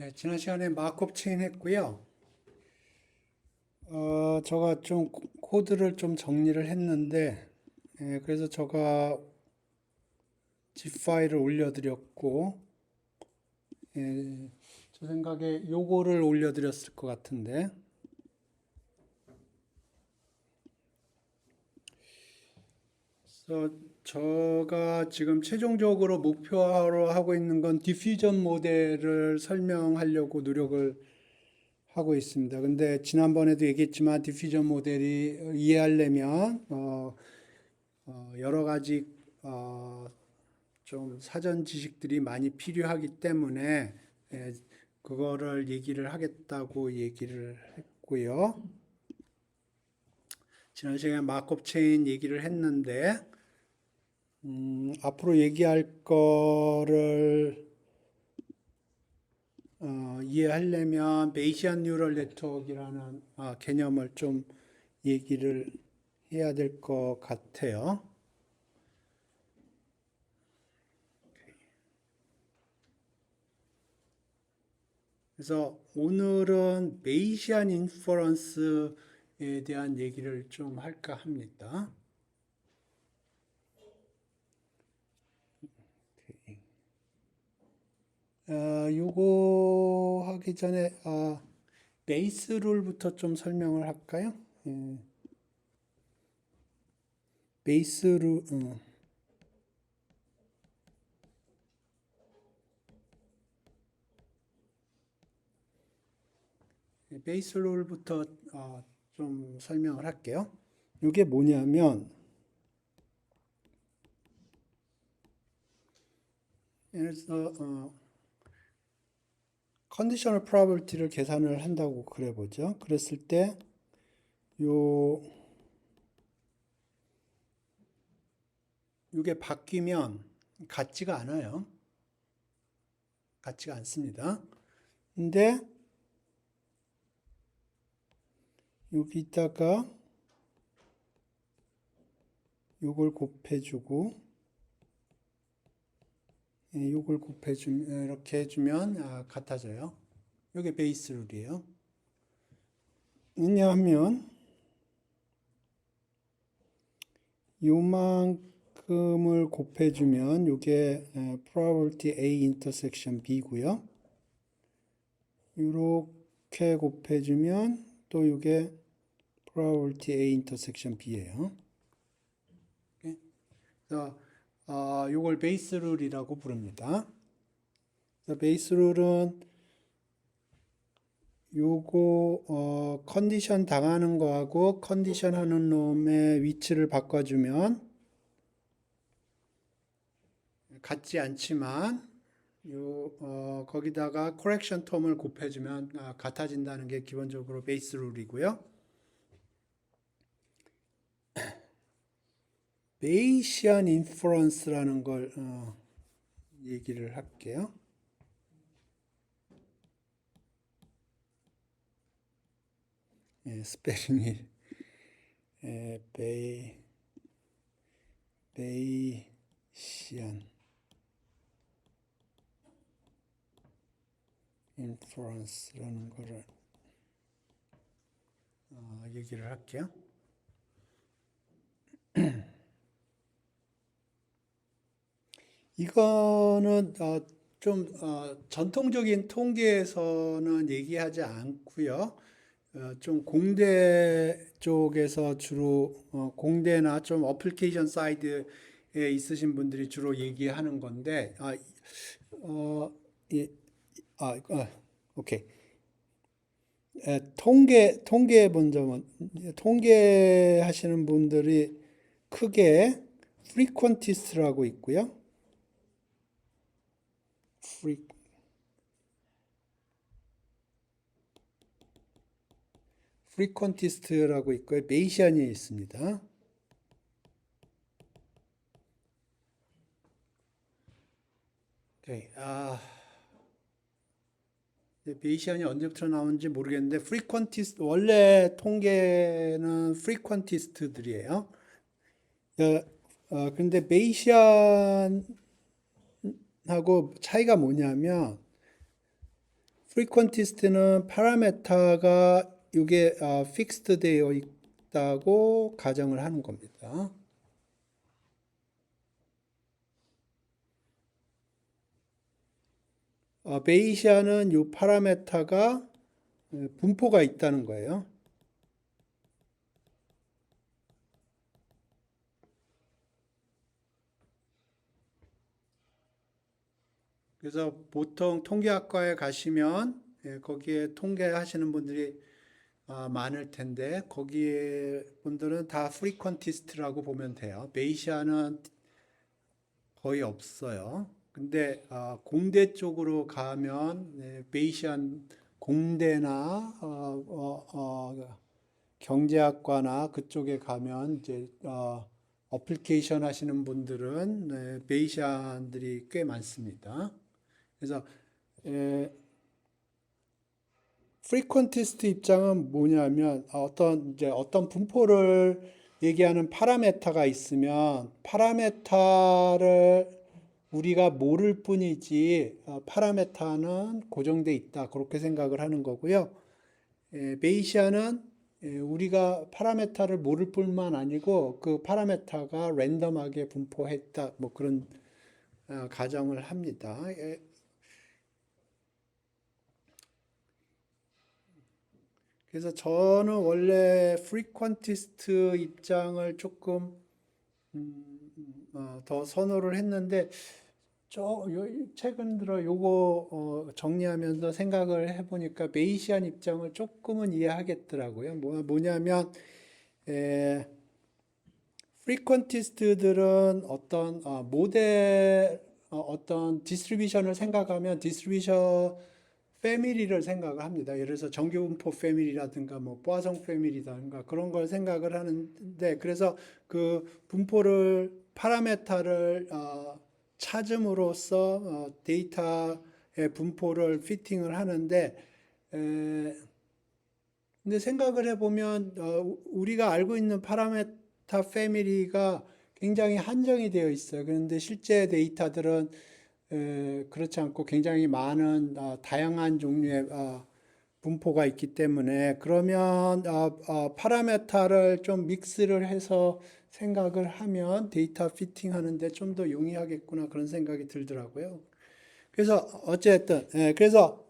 예, 지난 시간에 마크업 체인 했고요. 제가 좀 코드를 좀 정리를 했는데, 그래서 제가 zip 파일을 올려드렸고, 제 생각에 요거를 올려드렸을 것 같은데, 그래서 제가 지금 최종적으로 목표로 하고 있는 건 디퓨전 모델을 설명하려고 노력을 하고 있습니다. 근데 지난번에도 얘기했지만 디퓨전 모델이 이해하려면 여러 가지 어, 좀 사전 지식들이 많이 필요하기 때문에 예, 그거를 얘기를 하겠다고 얘기를 했고요. 지난 시간에 마크업 체인 얘기를 했는데 앞으로 얘기할 거를 이해하려면 베이시안 뉴럴 네트워크라는 개념을 좀 얘기를 해야 될 것 같아요. 그래서 오늘은 베이시안 인퍼런스에 대한 얘기를 좀 할까 합니다. 요거 하기 전에 베이스 룰부터 좀 설명을 할까요? 베이스 룰, 베이스 룰부터 좀 설명을 할게요. 이게 뭐냐면 예를 들어서 컨디셔널 프로버비리티를 계산을 한다고 그래 보죠. 그랬을 때 요 이게 바뀌면 같지가 않아요. 같지가 않습니다. 근데 여기다가 요걸 곱해주고 요걸 곱해주면 이렇게 해주면 같아져요. 이게 베이스 룰이에요. 왜냐하면 요만큼을 곱해주면 이게 probability A intersection B고요. 이렇게 곱해주면 또 이게 probability A intersection B예요. 그래서 요걸 베이스 룰이라고 부릅니다. 그래서 베이스 룰은 요거 컨디션 당하는 거하고 컨디션 하는 놈의 위치를 바꿔주면 같지 않지만 거기다가 코렉션 텀을 곱해주면 같아진다는 게 기본적으로 베이스 룰이고요. 베이시안 인퍼런스라는 걸 얘기를 할게요. 스페링이 베이시안 인퍼런스라는 거를 얘기를 할게요. 이거는 좀 전통적인 통계에서는 얘기하지 않고요. 좀 공대 쪽에서 주로 공대나 좀 어플리케이션 사이드에 있으신 분들이 주로 얘기하는 건데 예, 오케이. 통계 먼저 통계 하시는 분들이 크게 frequentist라고 있고요. frequentist라고 있고요. 베이시안이 있습니다. 오케이. 베이시안이 언제부터 나오는지 모르겠는데 frequentist 원래 통계는 frequentist들이에요. 근데 베이시안하고 차이가 뭐냐면 frequentist는 파라메타가 이게 fixed 되어 있다고 가정을 하는 겁니다. 베이시아는 이 파라메타가 분포가 있다는 거예요. 그래서 보통 통계학과에 가시면 거기에 통계하시는 분들이 많을 텐데 거기에 분들은 다 프리퀀티스트라고 보면 돼요. 베이시아는 거의 없어요. 근데 공대 쪽으로 가면 베이시안 공대나 경제학과나 그쪽에 가면 이제 어플리케이션 하시는 분들은 베이시안들이 꽤 많습니다. 그래서 프리퀀티스트 입장은 뭐냐면 어떤 분포를 얘기하는 파라메타가 있으면 파라메타를 우리가 모를 뿐이지 파라메타는 고정돼 있다 그렇게 생각을 하는 거고요. 베이시아는 우리가 파라메타를 모를 뿐만 아니고 그 파라메타가 랜덤하게 분포했다 뭐 그런 가정을 합니다. 그래서 저는 원래 프리퀀티스트 입장을 조금 더 선호를 했는데 최근 들어 요거 정리하면서 생각을 해보니까 베이시안 입장을 조금은 이해하겠더라고요. 뭐냐면 프리퀀티스트들은 어떤 모델 어떤 디스트리뷰션을 생각하면 디스트리뷰션 패밀리를 생각을 합니다. 예를 들어서 정규분포 패밀리라든가 뭐 포화성 패밀리라든가 그런 걸 생각을 하는데 그래서 그 분포를 파라메타를 찾음으로써 데이터의 분포를 피팅을 하는데 근데 생각을 해보면 우리가 알고 있는 파라메타 패밀리가 굉장히 한정이 되어 있어요. 그런데 실제 데이터들은 그렇지 않고 굉장히 많은 다양한 종류의 분포가 있기 때문에 그러면 파라메타를 좀 믹스를 해서 생각을 하면 데이터 피팅 하는데 좀 더 용이하겠구나 그런 생각이 들더라고요. 그래서 어쨌든 그래서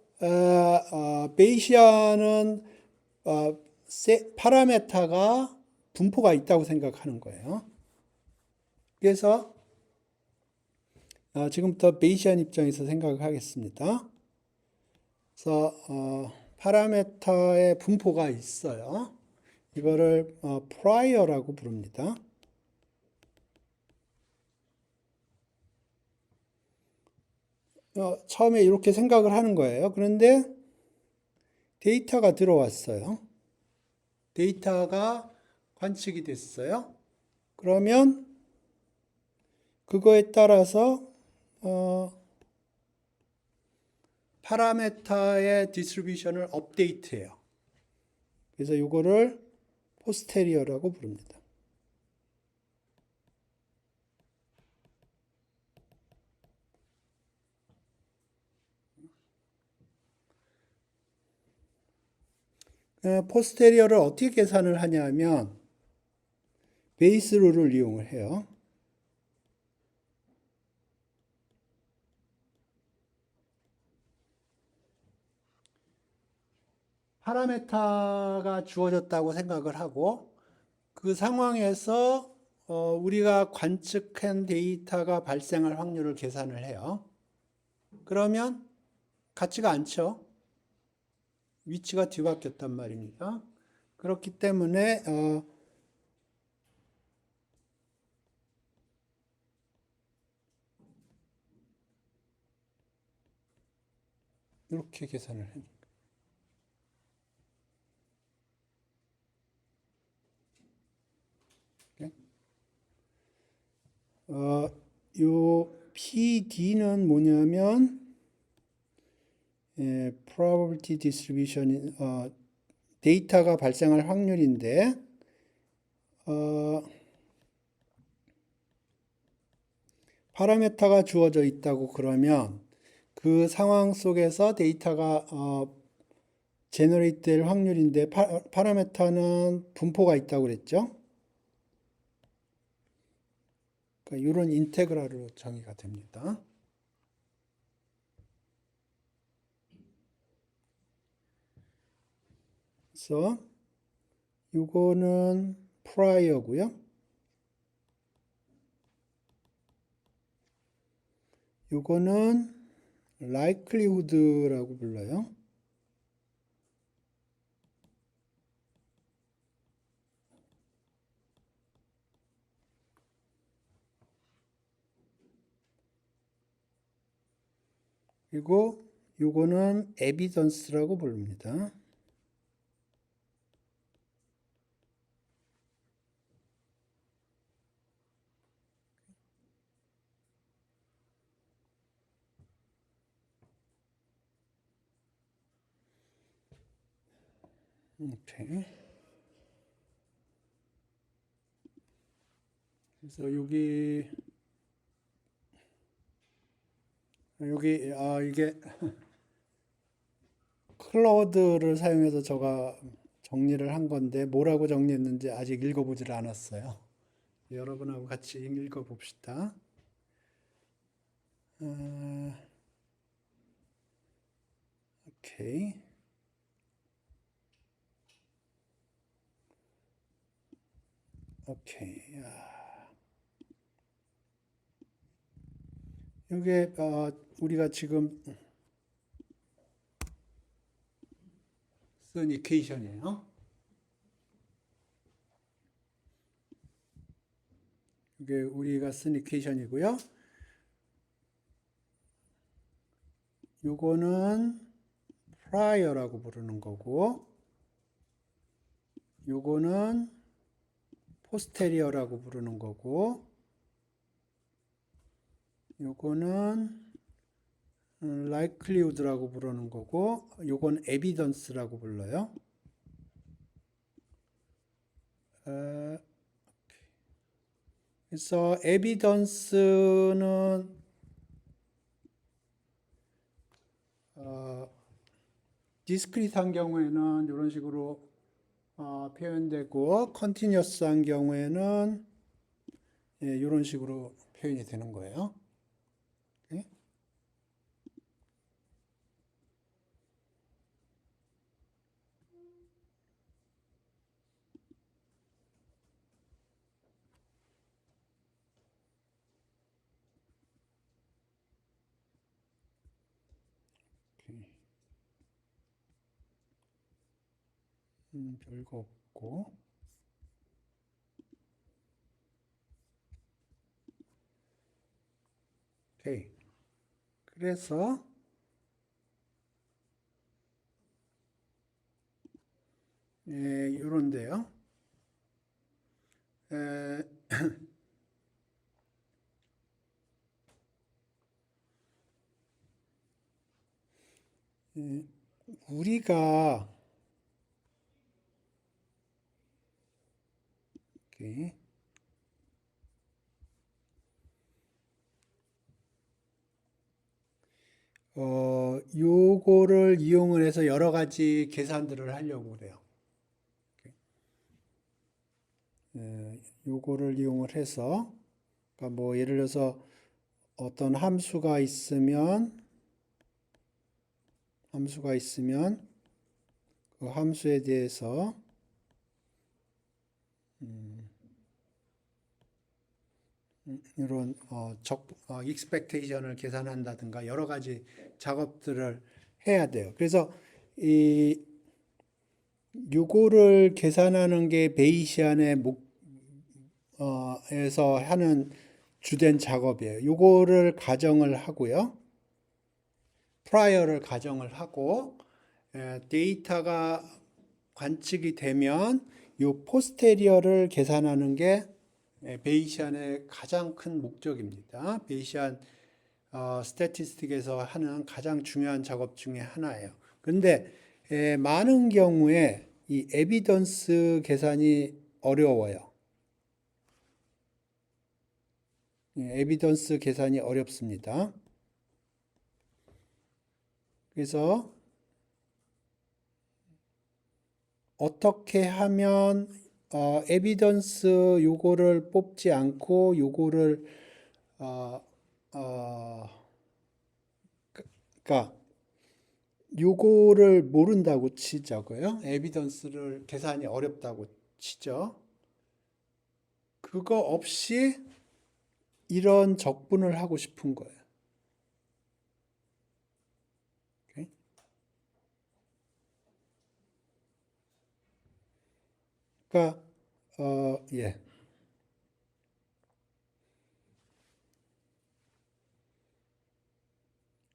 베이시아는 파라메타가 분포가 있다고 생각하는 거예요. 그래서 지금부터 베이시안 입장에서 생각을 하겠습니다. 그래서 파라메타의 분포가 있어요. 이거를 프라이어라고 부릅니다. 처음에 이렇게 생각을 하는 거예요. 그런데 데이터가 들어왔어요. 데이터가 관측이 됐어요. 그러면 그거에 따라서 파라메타의 디스트리뷰션을 업데이트해요. 그래서 이거를 포스테리어라고 부릅니다. 포스테리어를 어떻게 계산을 하냐면 베이스 룰을 이용을 해요. 파라메타가 주어졌다고 생각을 하고 그 상황에서 우리가 관측한 데이터가 발생할 확률을 계산을 해요. 그러면 같지가 않죠. 위치가 뒤바뀌었단 말입니다. 그렇기 때문에 이렇게 계산을 해요. 요 PD는 뭐냐면 probability distribution 데이터가 발생할 확률인데 파라메타가 주어져 있다고 그러면 그 상황 속에서 데이터가 제너레이트 될 확률인데 파라메터는 분포가 있다고 그랬죠. 그러니까 이런 인테그랄로 정의가 됩니다. 그래서 이거는 프라이어고요. 이거는 likelihood라고 불러요. 그리고 이거는 evidence라고 부릅니다. 오케이. 그래서 이게 클라우드를 사용해서 제가 정리를 한 건데 뭐라고 정리했는지 아직 읽어보질 않았어요. 여러분하고 같이 읽어봅시다. 오케이. 오케이. 이게 우리가 지금 쓴 이퀘이션이에요. 이게 우리가 쓴 이퀘이션이고요. 요거는 prior라고 부르는 거고, 요거는 posterior라고 부르는 거고, 요거는 likelihood라고 부르는 거고, 요건 evidence라고 불러요. 그래서 evidence는 디스크리트한 경우에는 이런 식으로 표현되고 컨티뉴어스한 경우에는 이런 식으로 표현이 되는 거예요. 네? 별거 없고. 오케이. 그래서 이런데요. 우리가 오케이. 요거를 이용을 해서 여러 가지 계산들을 하려고 그래요. 요거를 이용을 해서, 그러니까 뭐 예를 들어서 어떤 함수가 있으면 그 함수에 대해서 이런 expectation을 계산한다든가 여러 가지 작업들을 해야 돼요. 그래서 요거를 계산하는 게 베이시안의 에서 하는 주된 작업이에요. 요거를 가정을 하고요. 프라이어를 가정을 하고 데이터가 관측이 되면 요 포스테리어를 계산하는 게 베이시안의 가장 큰 목적입니다. 베이시안 스태티스틱에서 하는 가장 중요한 작업 중에 하나예요. 그런데 많은 경우에 이 에비던스 계산이 어려워요. 에비던스 계산이 어렵습니다. 그래서 어떻게 하면 에비던스 요거를 뽑지 않고 요거를 어, 어, 그러니까 요거를 모른다고 치자고요. 에비던스를 계산이 어렵다고 치죠. 그거 없이 이런 적분을 하고 싶은 거예요. 오케이? 그러니까 예.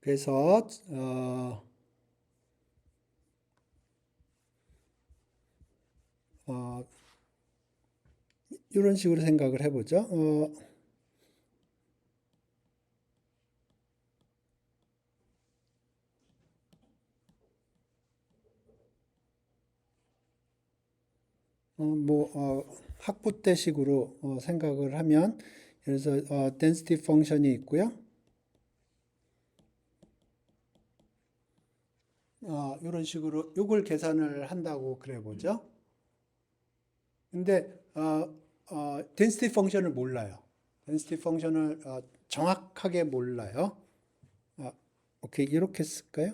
그래서 어, 이런 식으로 생각을 해보죠. 학부 때식으로 생각을 하면, 그래서 density 펑션이 있고요. 이런 식으로 이걸 계산을 한다고 그래 보죠. 근데 density 펑션을 몰라요. density 펑션을 정확하게 몰라요. 오케이, 이렇게 쓸까요?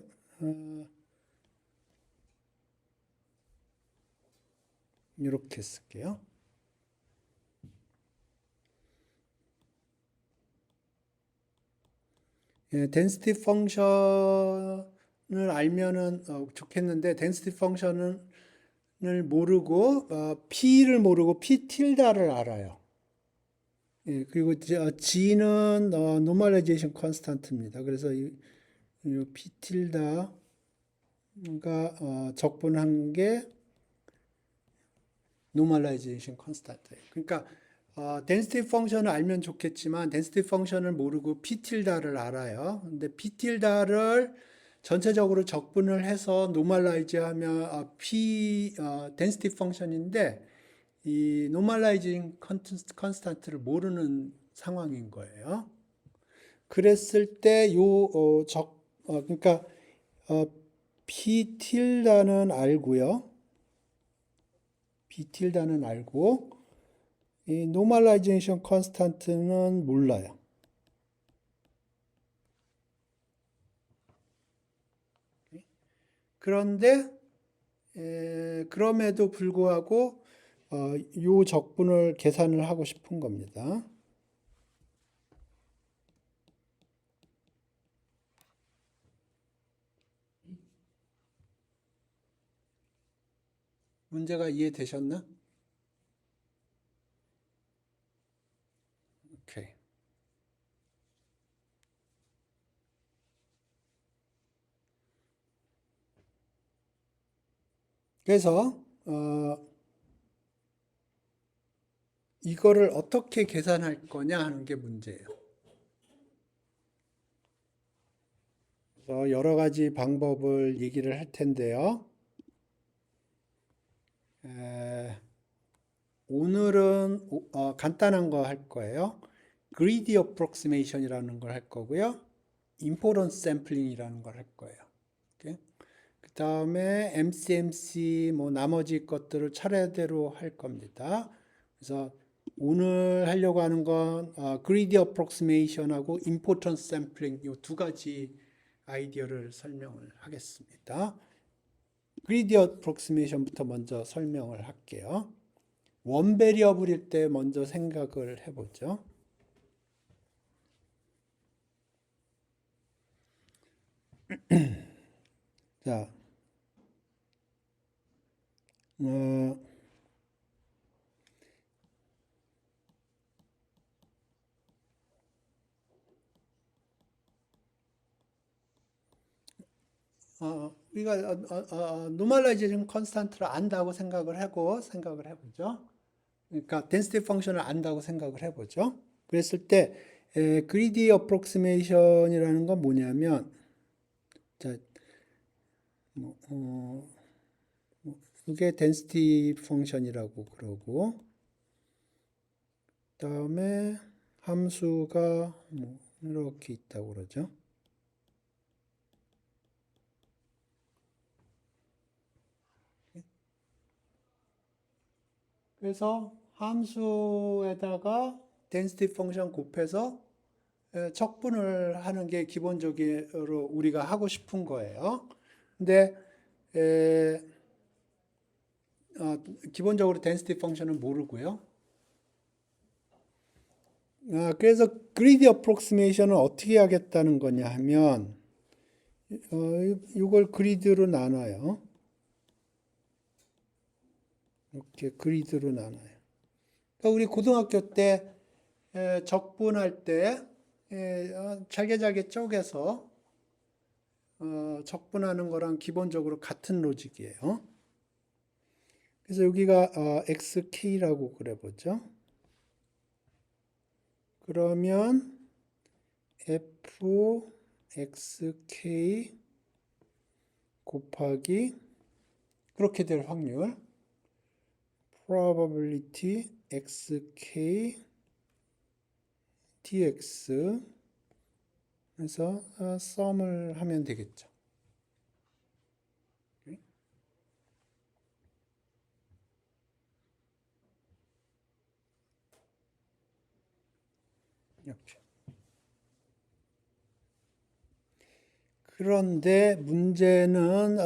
이렇게 쓸게요. 예, density 펑션을 알면은 좋겠는데 density 펑션을 모르고 p를 모르고 p 틸다를 알아요. 예, 그리고 g는 normalization constant입니다. 그래서 이 p 틸다가 적분한 게 normalization constant예요. 그러니까 density 펑션을 알면 좋겠지만 density 펑션을 모르고 p 틸다를 알아요. 근데 p 틸다를 전체적으로 적분을 해서 normalize하면 density 펑션인데 이 normalizing constant를 모르는 상황인 거예요. 그랬을 때 그러니까 어, p 틸다는 알고요. p 틸다는 알고 이 normalization constant는 몰라요. 그런데 그럼에도 불구하고 요 적분을 계산을 하고 싶은 겁니다. 문제가 이해되셨나? 오케이. 그래서 이거를 어떻게 계산할 거냐 하는 게 문제예요. 그래서 여러 가지 방법을 얘기를 할 텐데요. 오늘은 간단한 거 할 거예요. greedy approximation이라는 걸 할 거고요. importance sampling이라는 걸 할 거예요. 그 다음에 MCMC 나머지 것들을 차례대로 할 겁니다. 그래서 오늘 하려고 하는 건 greedy approximation하고 importance sampling 이 두 가지 아이디어를 설명을 하겠습니다. greedy approximation부터 먼저 설명을 할게요. 원 베리어블일 때 먼저 생각을 해보죠. 자, 우리가 노멀라이제이션 컨스탄트를 안다고 생각을 하고 생각을 해보죠. 그러니까 density 펑션을 안다고 생각을 해보죠. 그랬을 때 greedy approximation이라는 건 뭐냐면 자, 이게 density 펑션이라고 그러고 그다음에 함수가 이렇게 있다고 그러죠. 그래서 함수에다가 density 펑션 곱해서 척분을 하는 게 기본적으로 우리가 하고 싶은 거예요. 근데 기본적으로 density 펑션은 모르고요. 그래서 greedy approximation은 어떻게 하겠다는 거냐 하면 이걸 그리드로 나눠요. 이렇게 그리드로 나눠요. 그러니까 우리 고등학교 때 적분할 때 잘게 잘게 쪼개서 적분하는 거랑 기본적으로 같은 로직이에요. 그래서 여기가 xk라고 그려보죠. 그러면 fxk 곱하기 그렇게 될 확률 probability xk dx 그래서 썸을 하면 되겠죠. 이렇게. 그런데 문제는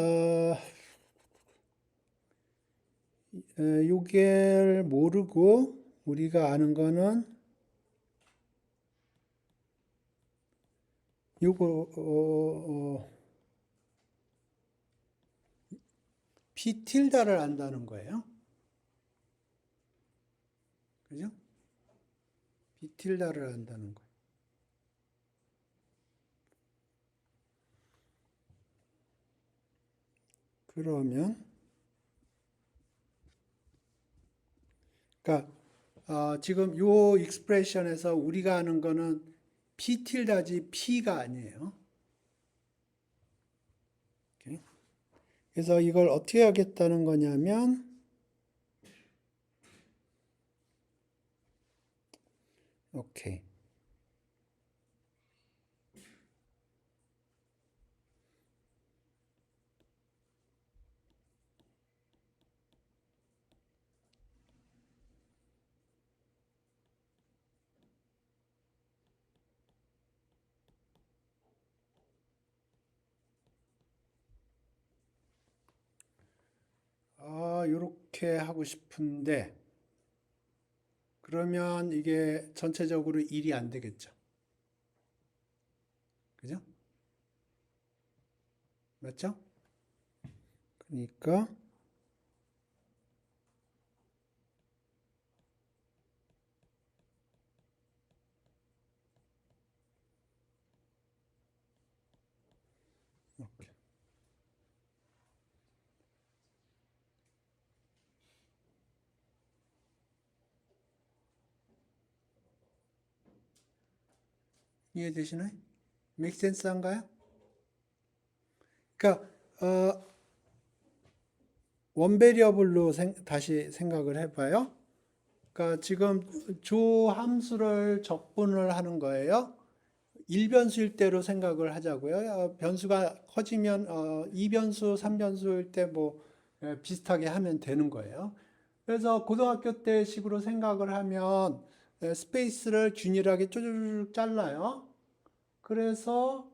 요걸 모르고 우리가 아는 거는 요거 p 틸다를 안다는 거예요. 그죠? p 틸다를 안다는 거예요. 그러면 그러니까 지금 요 익스프레션에서 우리가 아는 거는 p 틸다지 p가 아니에요. 오케이? 그래서 이걸 어떻게 하겠다는 거냐면 오케이. 요렇게 하고 싶은데 그러면 이게 전체적으로 일이 안 되겠죠. 그죠? 맞죠? 그러니까 이렇게. 이해되시나요? make sense 한가요? 그러니까 원베리어블로 다시 생각을 해봐요. 그러니까 지금 조 함수를 적분을 하는 거예요. 1변수일 때로 생각을 하자고요. 변수가 커지면 2변수, 3변수일 때 뭐 비슷하게 하면 되는 거예요. 그래서 고등학교 때 식으로 생각을 하면 스페이스를 균일하게 쪼르륵 잘라요. 그래서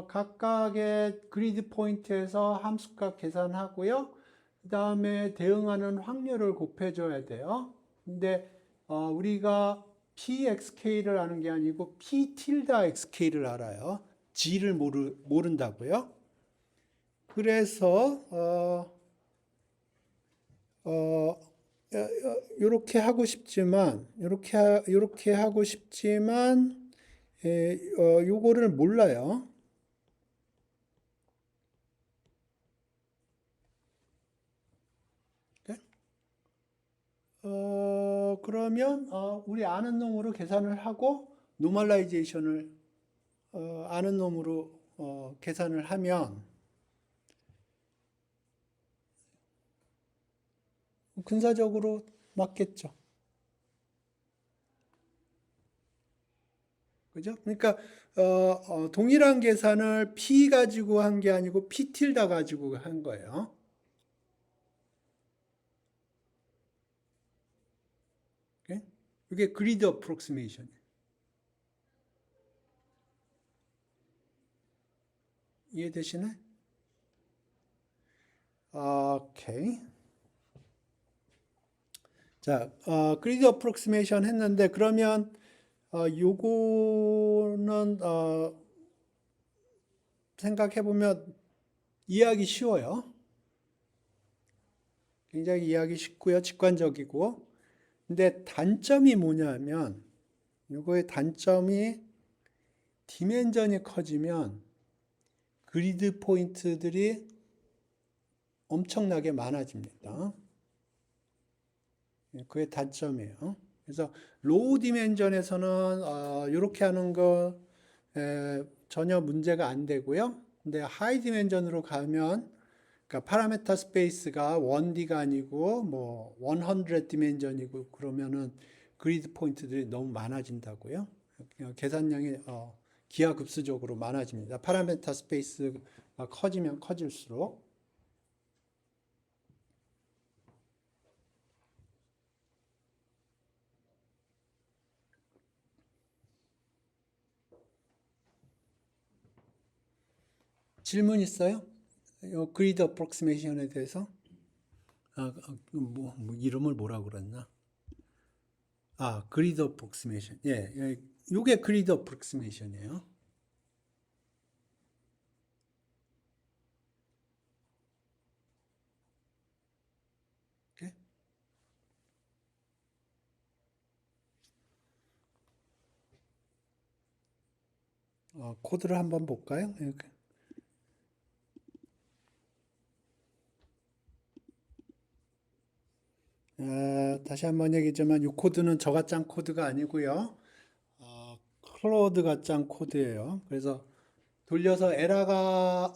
각각의 그리드 포인트에서 함수값 계산하고요. 그 다음에 대응하는 확률을 곱해줘야 돼요. 근데 우리가 pxk를 아는 게 아니고 p 틸다 xk를 알아요. g를 모른다고요. 그래서 이렇게 하고 싶지만 이렇게 하고 싶지만 요거를 몰라요. 그러면 우리 아는 놈으로 계산을 하고 노멀라이제이션을 아는 놈으로 계산을 하면 근사적으로 맞겠죠. 그죠? 그러니까 동일한 계산을 p 가지고 한 게 아니고 p 틸다 가지고 한 거예요. 이게 그리드 어프록시메이션. 이해되시나요? 오케이. 자, 그리드 어프록시메이션 했는데 그러면 요거는 생각해 보면 이해하기 쉬워요. 굉장히 이해하기 쉽고요, 직관적이고. 근데 단점이 뭐냐면 요거의 단점이 디멘전이 커지면 그리드 포인트들이 엄청나게 많아집니다. 그게 단점이에요. 그래서 로우 디멘전에서는 이렇게 하는 거 전혀 문제가 안 되고요. 근데 하이 디멘전으로 가면 그러니까 파라메타 스페이스가 1D가 아니고 뭐 100 디멘전이고 그러면은 그리드 포인트들이 너무 많아진다고요. 계산량이 기하급수적으로 많아집니다. 파라메타 스페이스가 커지면 커질수록. 질문 있어요? 그리드 어프록시메이션에 대해서? 이름을 뭐라 그랬나? 그리드 어프록시메이션. 예, 예, 요게 그리드 어프록시메이션이에요. 오케이? 코드를 한번 볼까요? 이렇게. 다시 한번 얘기하지만 이 코드는 저가 짠 코드가 아니고요. 클로드가 짠 코드예요. 그래서 돌려서 에러가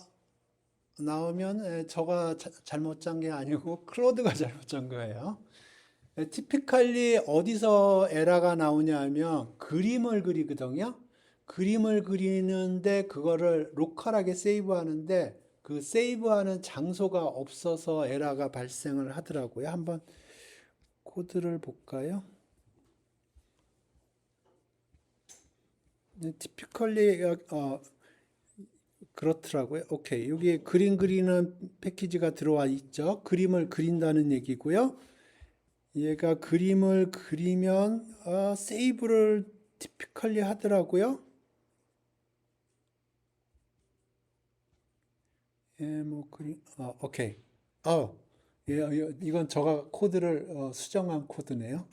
나오면 저가 잘못 짠 게 아니고 클로드가 잘못 짠 거예요. 티피컬리 어디서 에러가 나오냐 하면 그림을 그리거든요. 그림을 그리는데 그거를 로컬하게 세이브하는데 그 세이브하는 장소가 없어서 에러가 발생을 하더라고요. 한번 코드를 볼까요? 티피컬리 그렇더라고요. 오케이. 여기 그림 그리는 패키지가 들어와 있죠. 그림을 그린다는 얘기고요. 얘가 그림을 그리면 세이브를 티피컬리 하더라고요. 예, 뭐 그림 오케이. 예, 이건 제가 코드를 수정한 코드네요.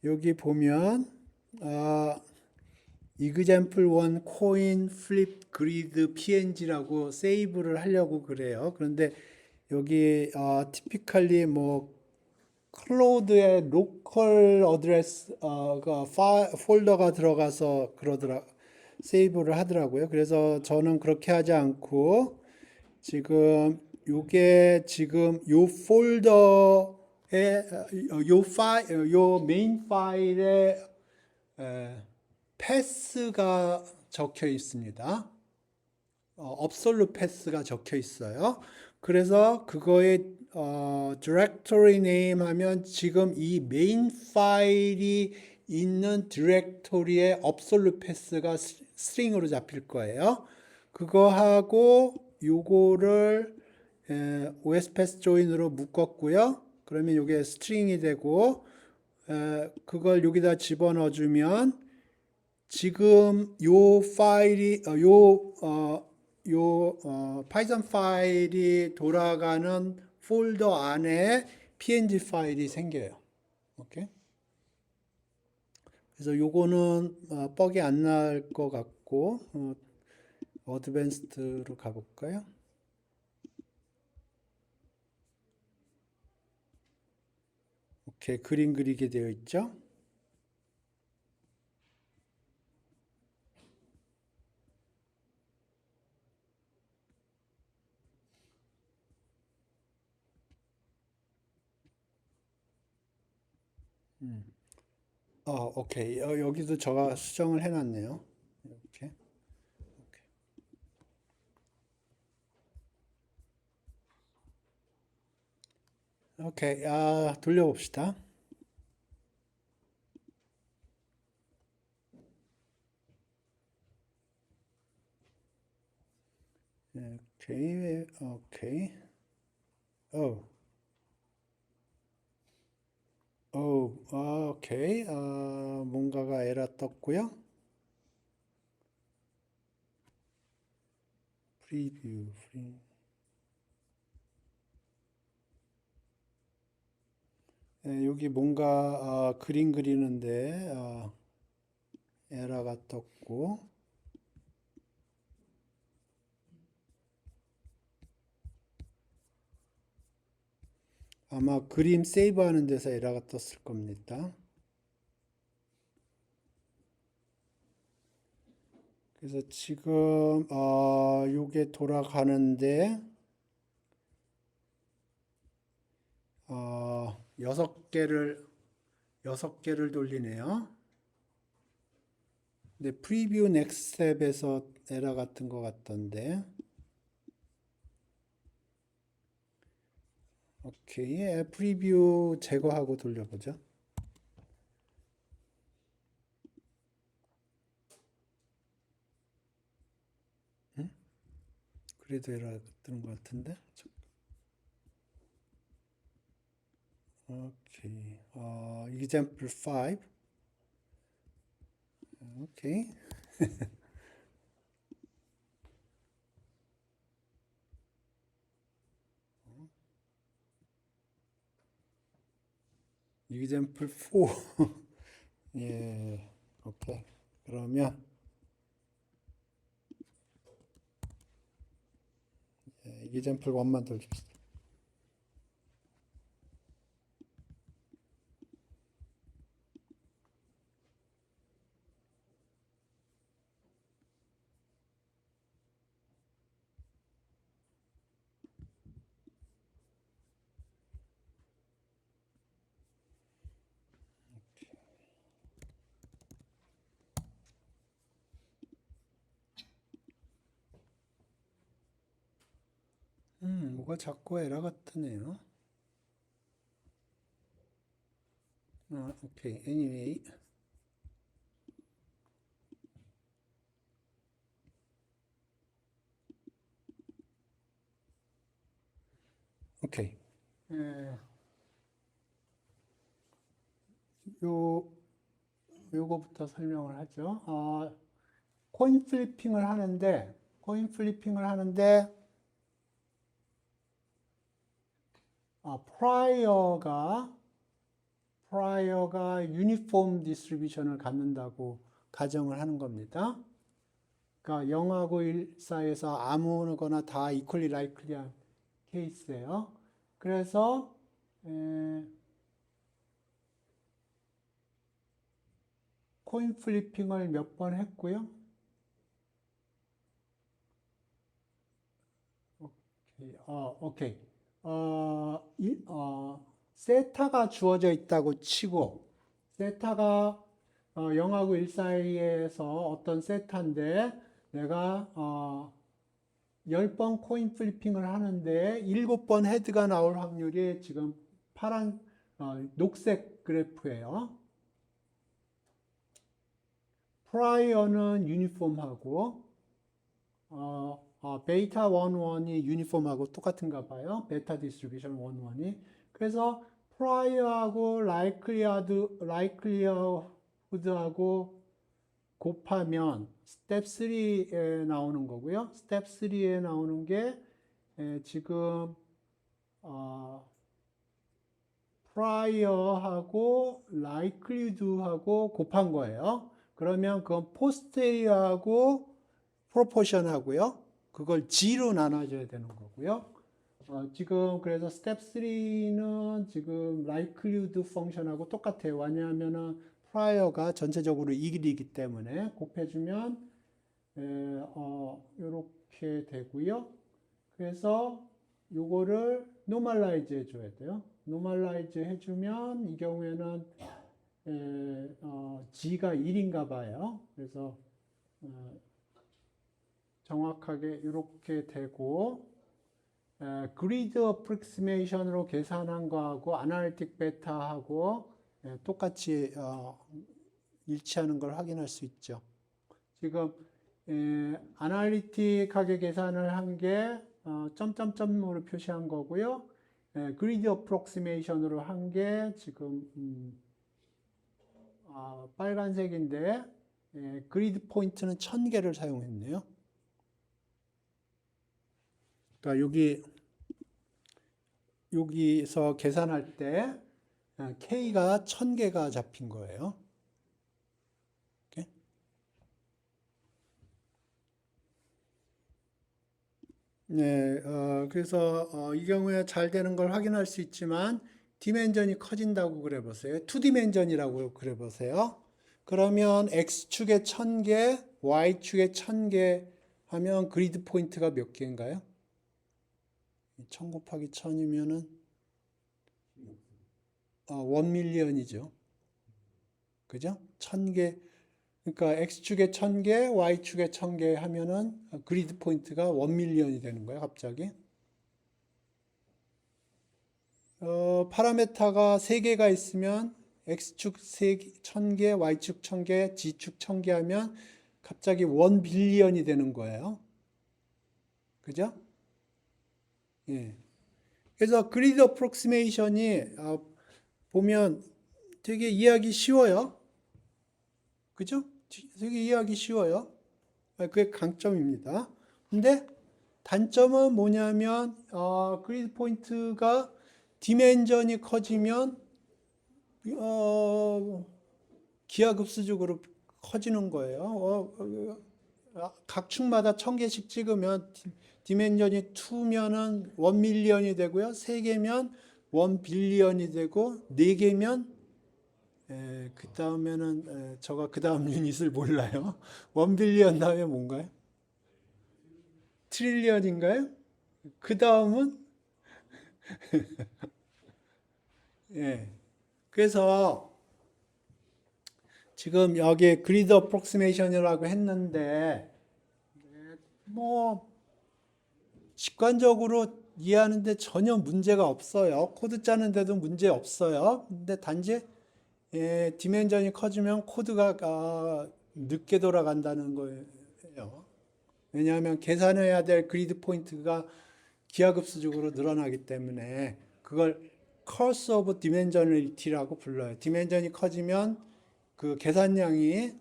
여기 보면 아, example 1 coin flip grid png라고 세이브를 하려고 그래요. 그런데 여기 typically 뭐 클로드의 로컬 어드레스 폴더가 들어가서 세이브를 하더라고요. 그래서 저는 그렇게 하지 않고 지금 요게 지금 요 폴더에 요 메인 파일에 패스가 적혀 있습니다. 업솔루 패스가 적혀 있어요. 그래서 그거에 디렉토리 네임 하면 지금 이 메인 파일이 있는 디렉토리의 업솔루 패스가 스트링으로 잡힐 거예요. 그거 하고 요거를 OS 패스 조인으로 묶었고요. 그러면 이게 스트링이 되고 그걸 여기다 집어넣어 주면 지금 요 파일이 파이썬 파일이 돌아가는 폴더 안에 png 파일이 생겨요. 오케이. 그래서 요거는 뻑이 안 날 것 같고 어드밴스드로 가볼까요? 오케이, 그림 그리게 되어 있죠. 오케이. 여기도 제가 수정을 해놨네요. 이렇게. 오케이. 돌려봅시다. 오케이, 오케이. 어, 오케이. 뭔가가 에러 떴고요. 프리뷰, 여기 뭔가 그림 그리는데 에러가 떴고, 아마 그림 세이브하는 데서 에러가 떴을 겁니다. 그래서 지금 요게 돌아가는데 여섯 개를 돌리네요. 근데 프리뷰 넥스트 스텝에서 에러 같은 것 같던데. 오케이. 프리뷰 제거하고 돌려보죠. 응? 그래도 에러 뜨는 것 같은데. 오케이. example 5. 오케이. example 4. 예. 오케이. 그러면 example 1만 돌립시다. 뭐가 자꾸 에러 같으네요. 오케이. anyway. 오케이. 예, 요, 요거부터 설명을 하죠. 코인 플리핑을 하는데, 프라이어가 유니폼 디스트리뷰션을 갖는다고 가정을 하는 겁니다. 그러니까 0하고 1 사이에서 아무거나 다 이퀄리 라이클리한 케이스예요. 그래서 코인 플리핑을 몇 번 했고요. 오케이. 세타가 주어져 있다고 치고, 세타가 0하고 1 사이에서 어떤 세타인데, 내가 10번 코인 플리핑을 하는데 7번 헤드가 나올 확률이 지금 녹색 그래프예요. 프라이어는 유니폼하고, 베이타 11이 유니폼하고 똑같은가 봐요. 베타 디스트리뷰션 11이. 그래서 프라이어하고 라이클리어후드하고 곱하면 스텝 3에 나오는 거고요. 스텝 3에 나오는 게 지금 프라이어하고 라이클리드하고 곱한 거예요. 그러면 그건 포스테리어하고 프로포션 하고요. 그걸 G로 나눠줘야 되는 거고요. 지금 그래서 스텝 3는 지금 likelihood 펑션하고 똑같아요. 왜냐하면은 prior가 전체적으로 1이기 때문에 곱해주면 이렇게 되고요. 그래서 요거를 normalize 해줘야 돼요. normalize 해주면 이 경우에는 G가 1인가 봐요. 그래서 정확하게 이렇게 되고 그리드 어프로크시메이션으로 계산한 거하고 아날리틱 베타하고 똑같이 일치하는 걸 확인할 수 있죠. 지금 아날리틱하게 계산을 한 게 점점점으로 표시한 거고요. 그리드 어프록시메이션으로 한 게 지금 빨간색인데 그리드 포인트는 1000개를 사용했네요. 그러니까 여기서 계산할 때 K가 1000개가 잡힌 거예요. 네, 그래서 이 경우에 잘 되는 걸 확인할 수 있지만 디멘전이 커진다고 그래 보세요. 2디멘전이라고 그래 보세요. 그러면 X축에 1000개, Y축에 1000개 하면 그리드 포인트가 몇 개인가요? 1000 곱하기 1000이면은 1밀리언이죠. 그죠? 1000개. 그러니까 X축에 1000개, Y축에 1000개 하면은 그리드 포인트가 1밀리언이 되는 거예요, 갑자기. 파라메타가 3개가 있으면 X축 1000개, Y축 1000개, G축 1000개 하면 갑자기 1빌리언이 되는 거예요. 그죠? 예. 그래서 그리드 어프록시메이션이 보면 되게 이해하기 쉬워요. 그죠? 되게 이해하기 쉬워요. 그게 강점입니다. 근데 단점은 뭐냐면 그리드 포인트가 디멘전이 커지면 기하급수적으로 커지는 거예요. 각 축마다 1000개씩 찍으면 디멘전이 2면은 1밀리언이 되고요. 3개면 1빌리언이 되고 4개면 그 다음에는 제가 그 다음 유닛을 몰라요. 1빌리언 다음에 뭔가요? 트릴리언인가요? 그 다음은 예. 그래서 지금 여기 그리드 어프록시메이션이라고 했는데 뭐 직관적으로 이해하는데 전혀 문제가 없어요. 코드 짜는데도 문제 없어요. 근데 단지 디멘전이 커지면 코드가 늦게 돌아간다는 거예요. 왜냐하면 계산해야 될 그리드 포인트가 기하급수적으로 늘어나기 때문에 그걸 커스 오브 디멘저널리티라고 불러요. 디멘전이 커지면 그 계산량이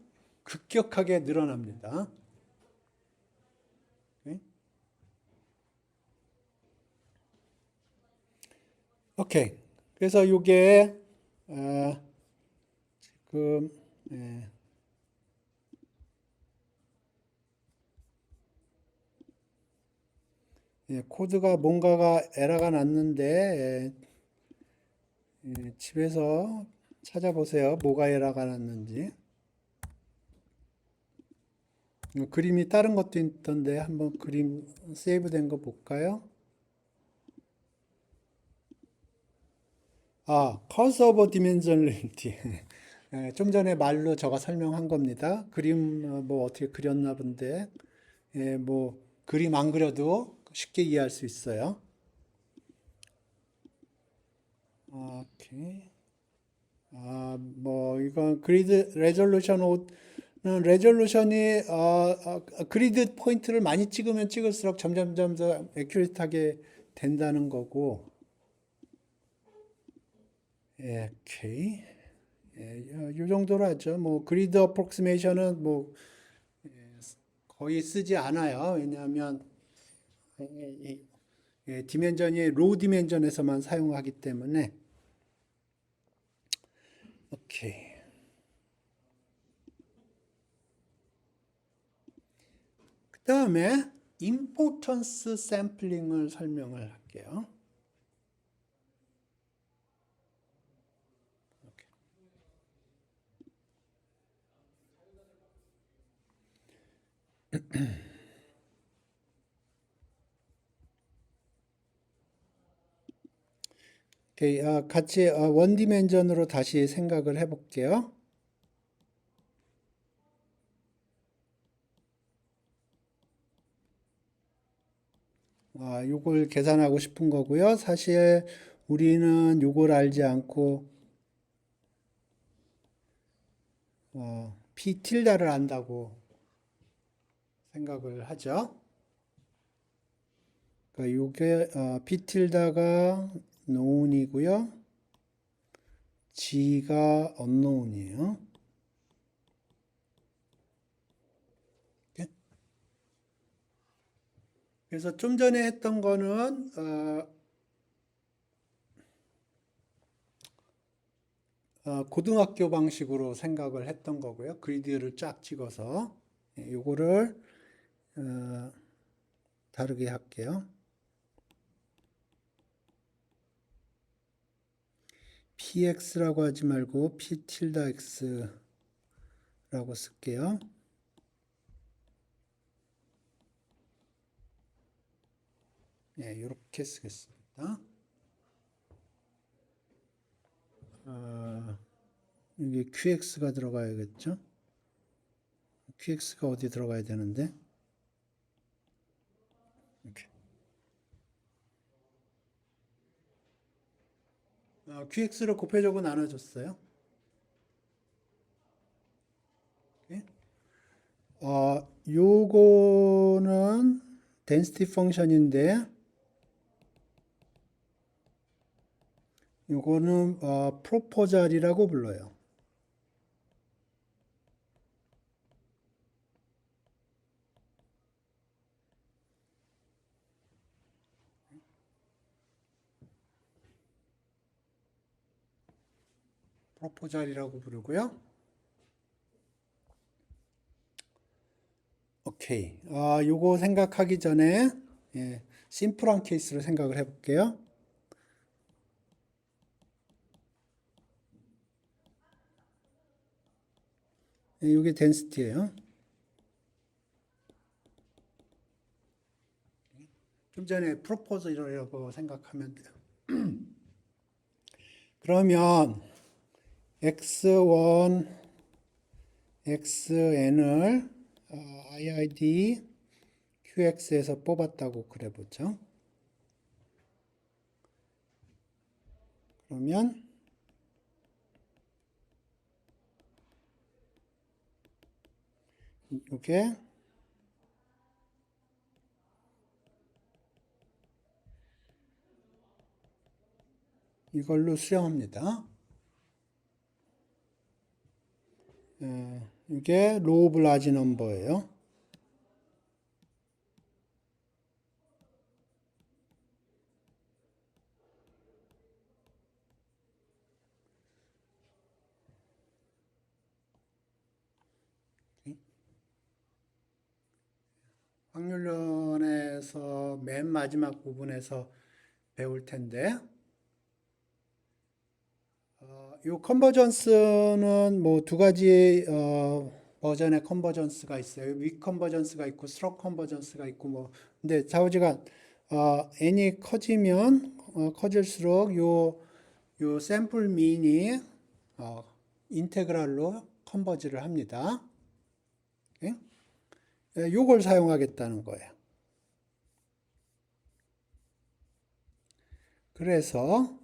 급격하게 늘어납니다. 오케이. 그래서 이게 지금 코드가 뭔가가 에러가 났는데 집에서 찾아보세요. 뭐가 에러가 났는지. 그림이 다른 것도 있던데 한번 그림 세이브된 거 볼까요? 커스 오브 디멘저널리티. 좀 전에 말로 제가 설명한 겁니다. 그림 뭐 어떻게 그렸나 본데 뭐 그림 안 그려도 쉽게 이해할 수 있어요. 오케이. 뭐 이건 그리드 레졸루션 5는 레졸루션이 그리드 포인트를 많이 찍으면 찍을수록 점점점 더 애큐레이트하게 된다는 거고. 오케이. 이 정도로 하죠. 뭐 그리드 어프록시메이션은 뭐 거의 쓰지 않아요. 왜냐하면 디멘전이 로우 디멘전에서만 사용하기 때문에. 오케이. 그 다음에 임포턴스 샘플링을 설명을 할게요. 오케이, 같이 원디멘전으로 다시 생각을 해볼게요. 요걸 계산하고 싶은 거고요. 사실 우리는 요걸 알지 않고 P 틸다를 안다고 생각을 하죠. 그러니까 요게 P 틸다가 known이고요. G가 unknown이에요. 그래서 좀 전에 했던 거는 고등학교 방식으로 생각을 했던 거고요. 그리드를 쫙 찍어서 요거를 다르게 할게요. px라고 하지 말고 p 틸다 x라고 쓸게요. 네, 이렇게 쓰겠습니다. 여기 qx가 들어가야겠죠? qx가 어디 들어가야 되는데? 이렇게. qx를 곱해주고 나눠줬어요. 요거는 density 펑션인데 요거는 프로포잘이라고 불러요. 프로포잘이라고 부르고요. 오케이. 요거 생각하기 전에 심플한 케이스로 생각을 해볼게요. 이게 덴시티예요. 좀 전에 프로포즈라고 생각하면 돼요. 그러면 x1, xn을 IID QX에서 뽑았다고 그래보죠. 그러면 이게 이걸로 수렴합니다. 이게 로우 오브 라지 넘버예요. 확률론에서 맨 마지막 부분에서 배울 텐데 이 컨버전스는 뭐 두 가지 버전의 컨버전스가 있어요. 윅 컨버전스가 있고 스트럭 컨버전스가 있고 뭐 근데 좌우지간 n이 커지면 커질수록 요 샘플 민이 인테그랄로 컨버지를 합니다. 요걸 사용하겠다는 거예요. 그래서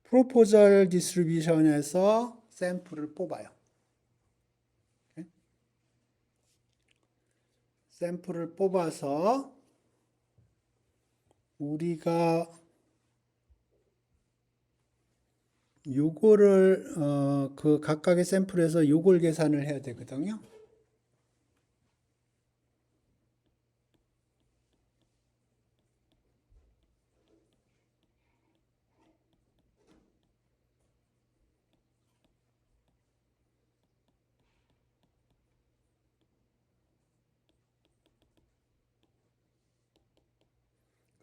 프로포절 디스트리뷰션에서 샘플을 뽑아요. 샘플을 뽑아서 우리가 요거를 그 각각의 샘플에서 요걸 계산을 해야 되거든요.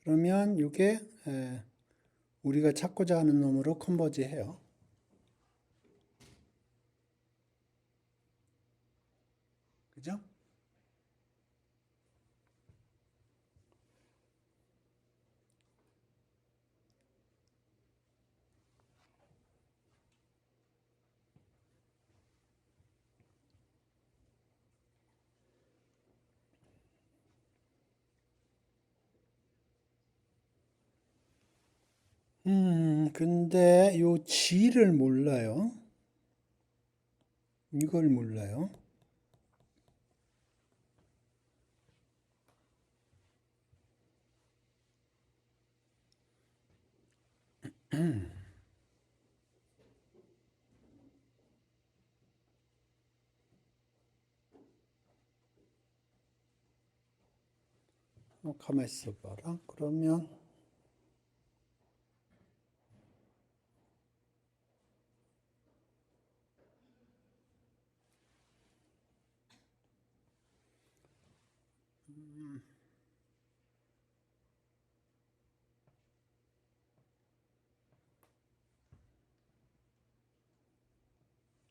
그러면 이게 우리가 찾고자 하는 놈으로 컨버지해요. 그죠? 근데 요 G를 몰라요. 이걸 몰라요. 가만 있어 봐라. 그러면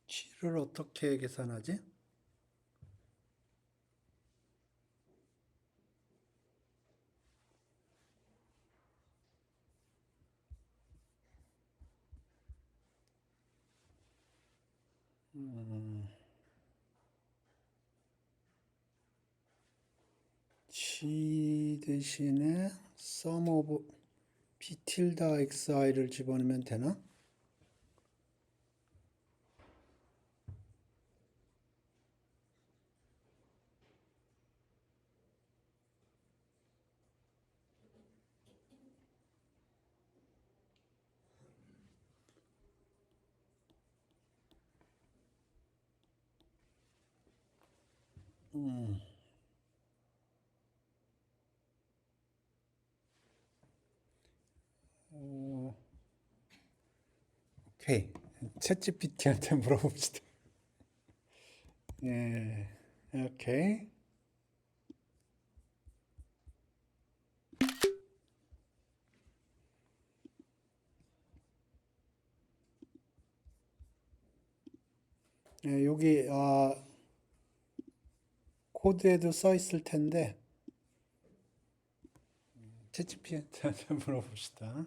G를 어떻게 계산하지? G 대신에 sum of p tilde xi를 집어넣으면 되나? 오케이. 챗GPT한테 물어봅시다. 예, 오케이. 예, 여기 코드에도 써 있을 텐데 챗GPT한테 물어봅시다.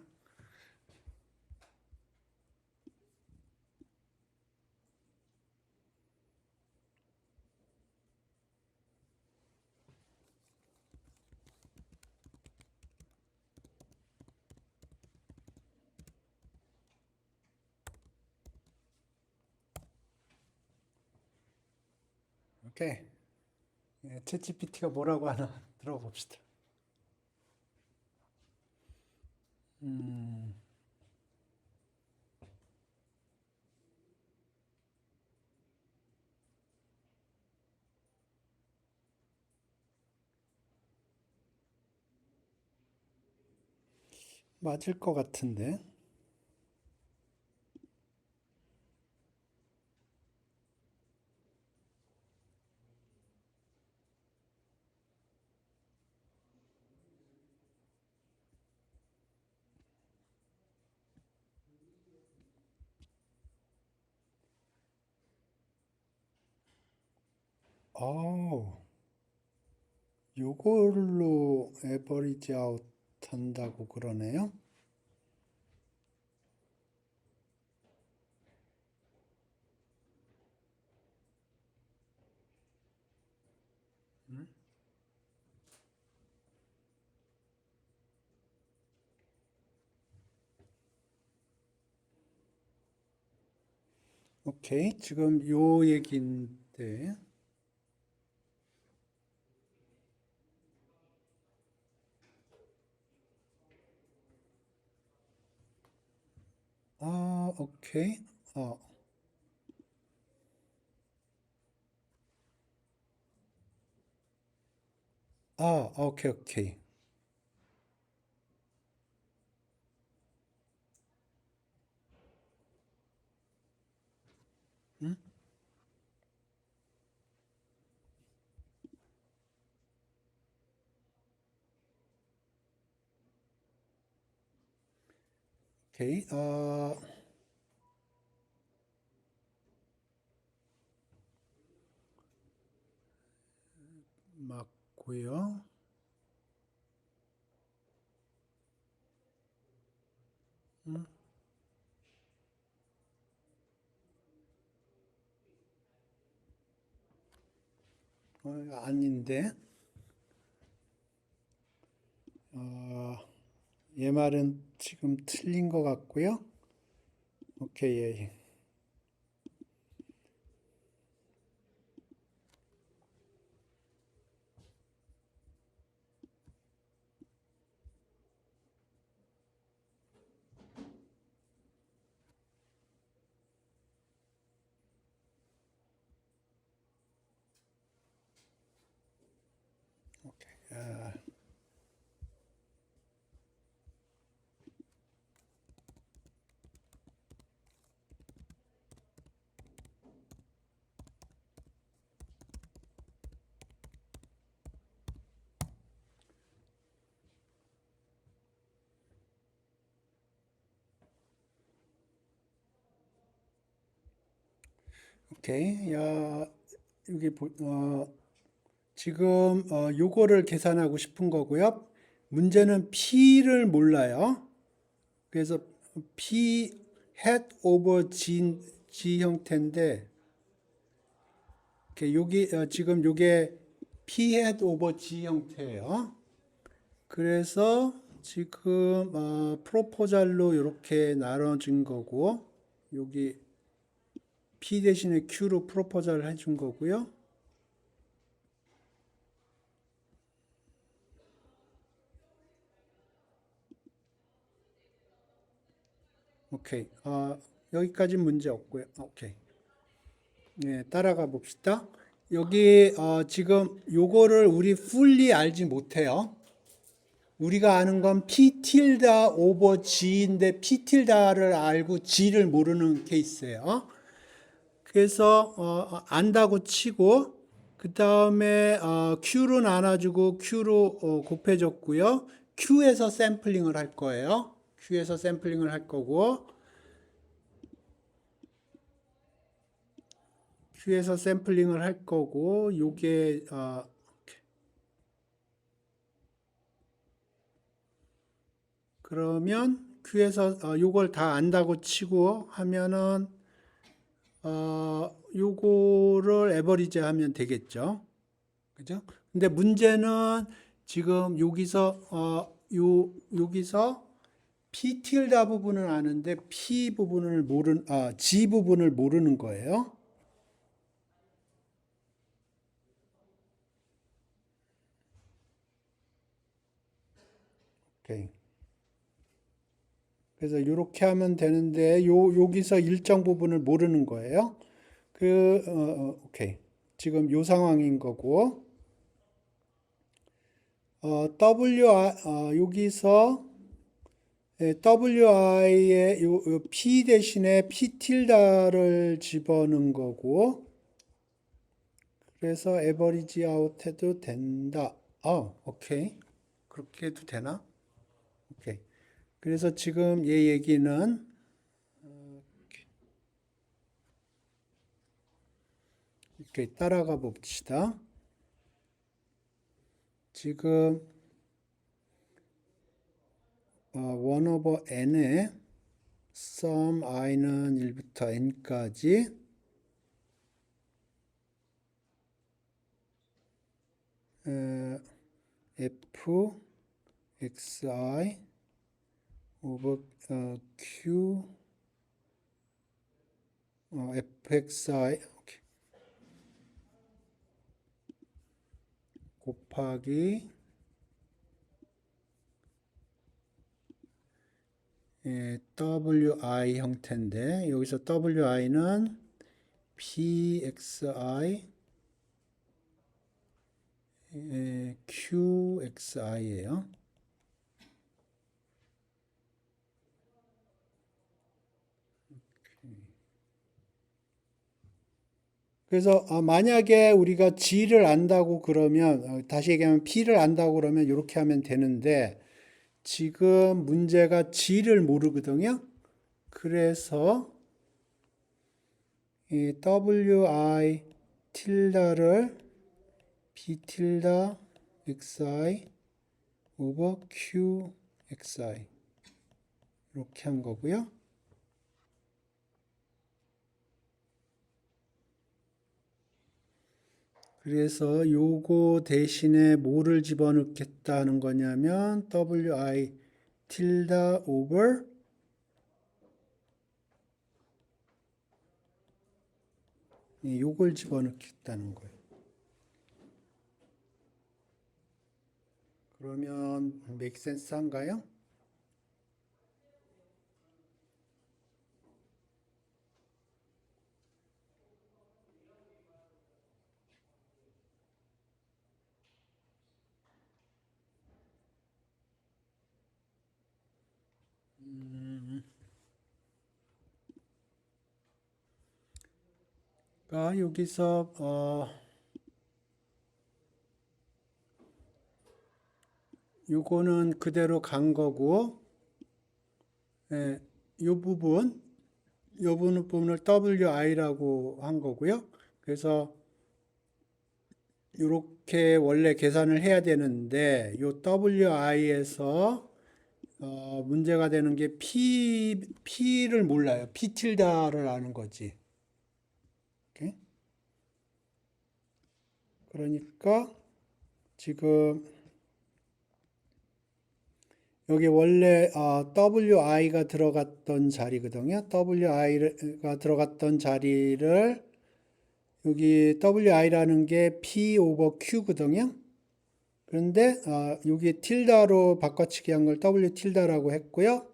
오케이. 예, 챗GPT가 뭐라고 하나 들어봅시다. 맞을 것 같은데. 어우, 요걸로 에버리지 아웃 한다고 그러네요. 오케이. 지금 요 얘기인데. 오케이. 어, 오케이, 오케이. 오케이. 맞고요. 아닌데. 어, 얘 말은 지금 틀린 것 같고요. 오케이, 예. 아, 오케이. 야, 여기 지금 요거를 계산하고 싶은 거고요. 문제는 P를 몰라요. 그래서 P hat over G 형태인데 여기 지금 요게 P hat over G 형태예요. 그래서 지금 프로포잘로 이렇게 나눠진 거고 여기 P 대신에 Q로 프로포잘 해준 거고요. 오케이. 여기까지 문제 없고요. 오케이. 네, 따라가 봅시다. 여기 지금 요거를 우리 fully 알지 못해요. 우리가 아는 건 P 틸다 오버 G인데 P 틸다를 알고 G를 모르는 케이스예요. 그래서 안다고 치고 그 다음에 Q로 나눠주고 Q로 곱해줬고요. Q에서 샘플링을 할 거예요. Q에서 샘플링을 할 거고 Q에서 샘플링을 할 거고 요게 그러면 Q에서 요걸 다 안다고 치고 하면은 요거를 에버리지 하면 되겠죠. 그죠? 근데 문제는 지금 여기서 P 틸다 부분은 아는데 P 부분을 G 부분을 모르는 거예요. 오케이. 그래서 이렇게 하면 되는데 여기서 일정 부분을 모르는 거예요. 오케이. 지금 요 상황인 거고 여기서 WI의 요 P 대신에 P 틸다를 집어넣은 거고 그래서 에버리지 아웃 해도 된다. 오케이. 그렇게 해도 되나? 오케이. 그래서 지금 얘 얘기는 이렇게 따라가 봅시다. 지금 1 over n에 sum i는 1부터 n까지 f xi over q fxi 곱하기 wi 형태인데 여기서 wi는 pxi qxi예요. 그래서 만약에 우리가 G를 안다고 그러면 다시 얘기하면 P를 안다고 그러면 이렇게 하면 되는데 지금 문제가 G를 모르거든요. 그래서 이 wi 틸다를 b 틸다 xi 오버 qxi 이렇게 한 거고요. 그래서 요거 대신에 뭐를 집어넣겠다 하는 거냐면 wi tilde over 요걸 집어넣겠다는 거예요. 그러면 make sense 한가요? 여기서 요거는 그대로 간 거고, 예, 요 부분을 WI라고 한 거고요. 그래서 이렇게 원래 계산을 해야 되는데 요 WI에서 문제가 되는 게 P를 몰라요. P 틸다를 아는 거지. 오케이? 그러니까 지금 여기 원래 WI가 들어갔던 자리거든요. WI가 들어갔던 자리를 여기 WI라는 게 P 오버 Q거든요. 그런데 여기 틸다로 바꿔치기 한 걸 W 틸다라고 했고요.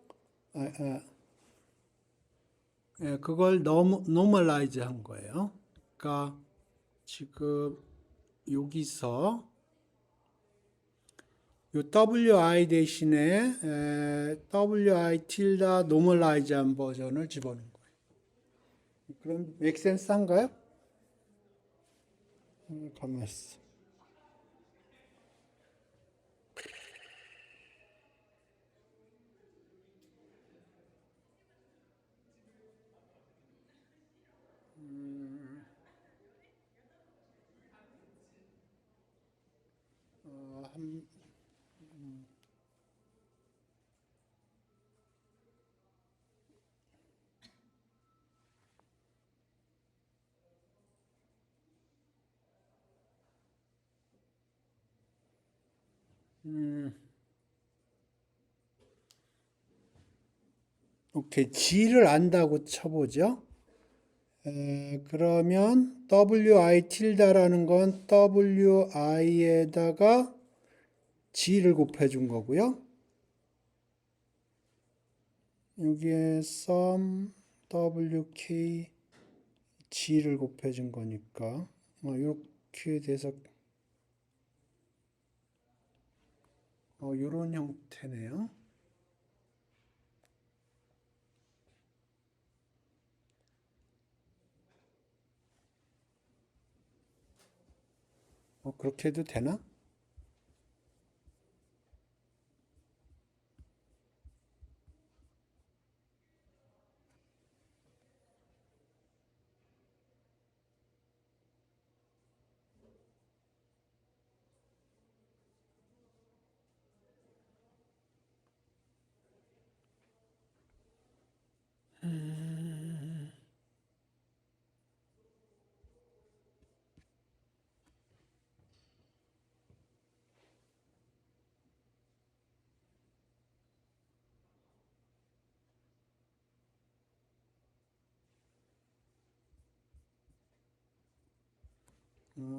그걸 normalize 한 거예요. 그러니까 지금 여기서 요 WI 대신에 WI 틸다 normalize 한 버전을 집어넣은 거예요. 그럼 make sense 한가요? 가만히 있어. 한, 오케이. G를 안다고 쳐보죠. 그러면 WI 틸다라는 건 WI에다가 G를 곱해준 거고요. 여기에 sum WK G를 곱해준 거니까 이렇게 돼서 이런 형태네요. 그렇게 해도 되나?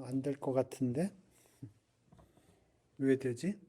안 될 것 같은데? 왜 되지?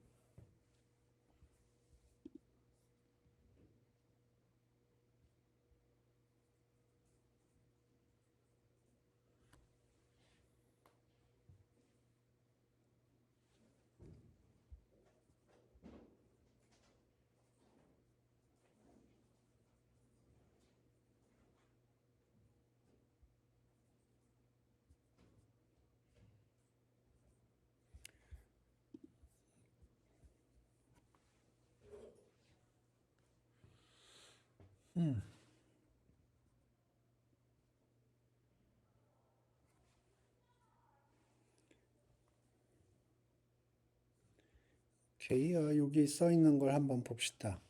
오케이. 여기 써 있는 걸 한번 봅시다.